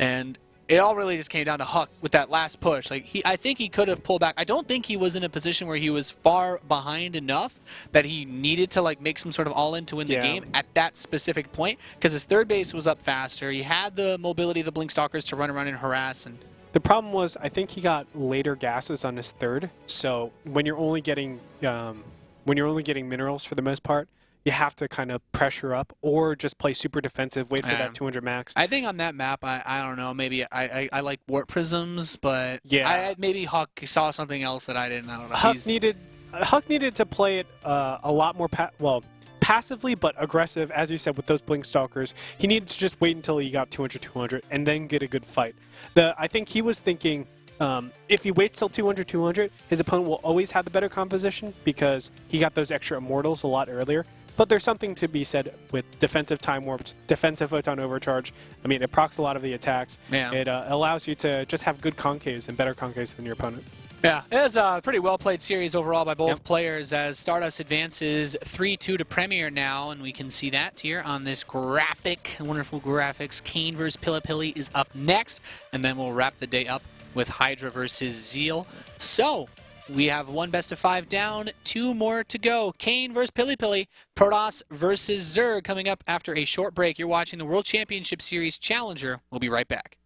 And it all really just came down to HuK with that last push. Like, I think he could have pulled back. I don't think he was in a position where he was far behind enough that he needed to like make some sort of all-in to win the game at that specific point, because his third base was up faster. He had the mobility of the Blinkstalkers to run around and harass. And the problem was, I think he got later gases on his third. So when you're only getting minerals for the most part, you have to kind of pressure up or just play super defensive, wait for that 200 max. I think on that map, I don't know, maybe I like warp prisms, but maybe HuK saw something else that I didn't. I don't know. HuK needed to play it a lot more passively, but aggressive, as you said, with those Blinkstalkers. He needed to just wait until he got 200-200 and then get a good fight. I think he was thinking, if he waits till 200-200, his opponent will always have the better composition because he got those extra Immortals a lot earlier. But there's something to be said with defensive time warps, defensive photon overcharge. I mean, it procs a lot of the attacks. Yeah. It allows you to just have good concaves and better concaves than your opponent. Yeah, it was a pretty well-played series overall by both players as Stardust advances 3-2 to Premier now, and we can see that here on this graphic, wonderful graphics. Kane versus Pilipili is up next, and then we'll wrap the day up with Hydra versus Zeal. So, we have 1 best-of-5 down, 2 more to go. Kane versus Pilipili, Protoss versus Zerg coming up after a short break. You're watching the World Championship Series Challenger. We'll be right back.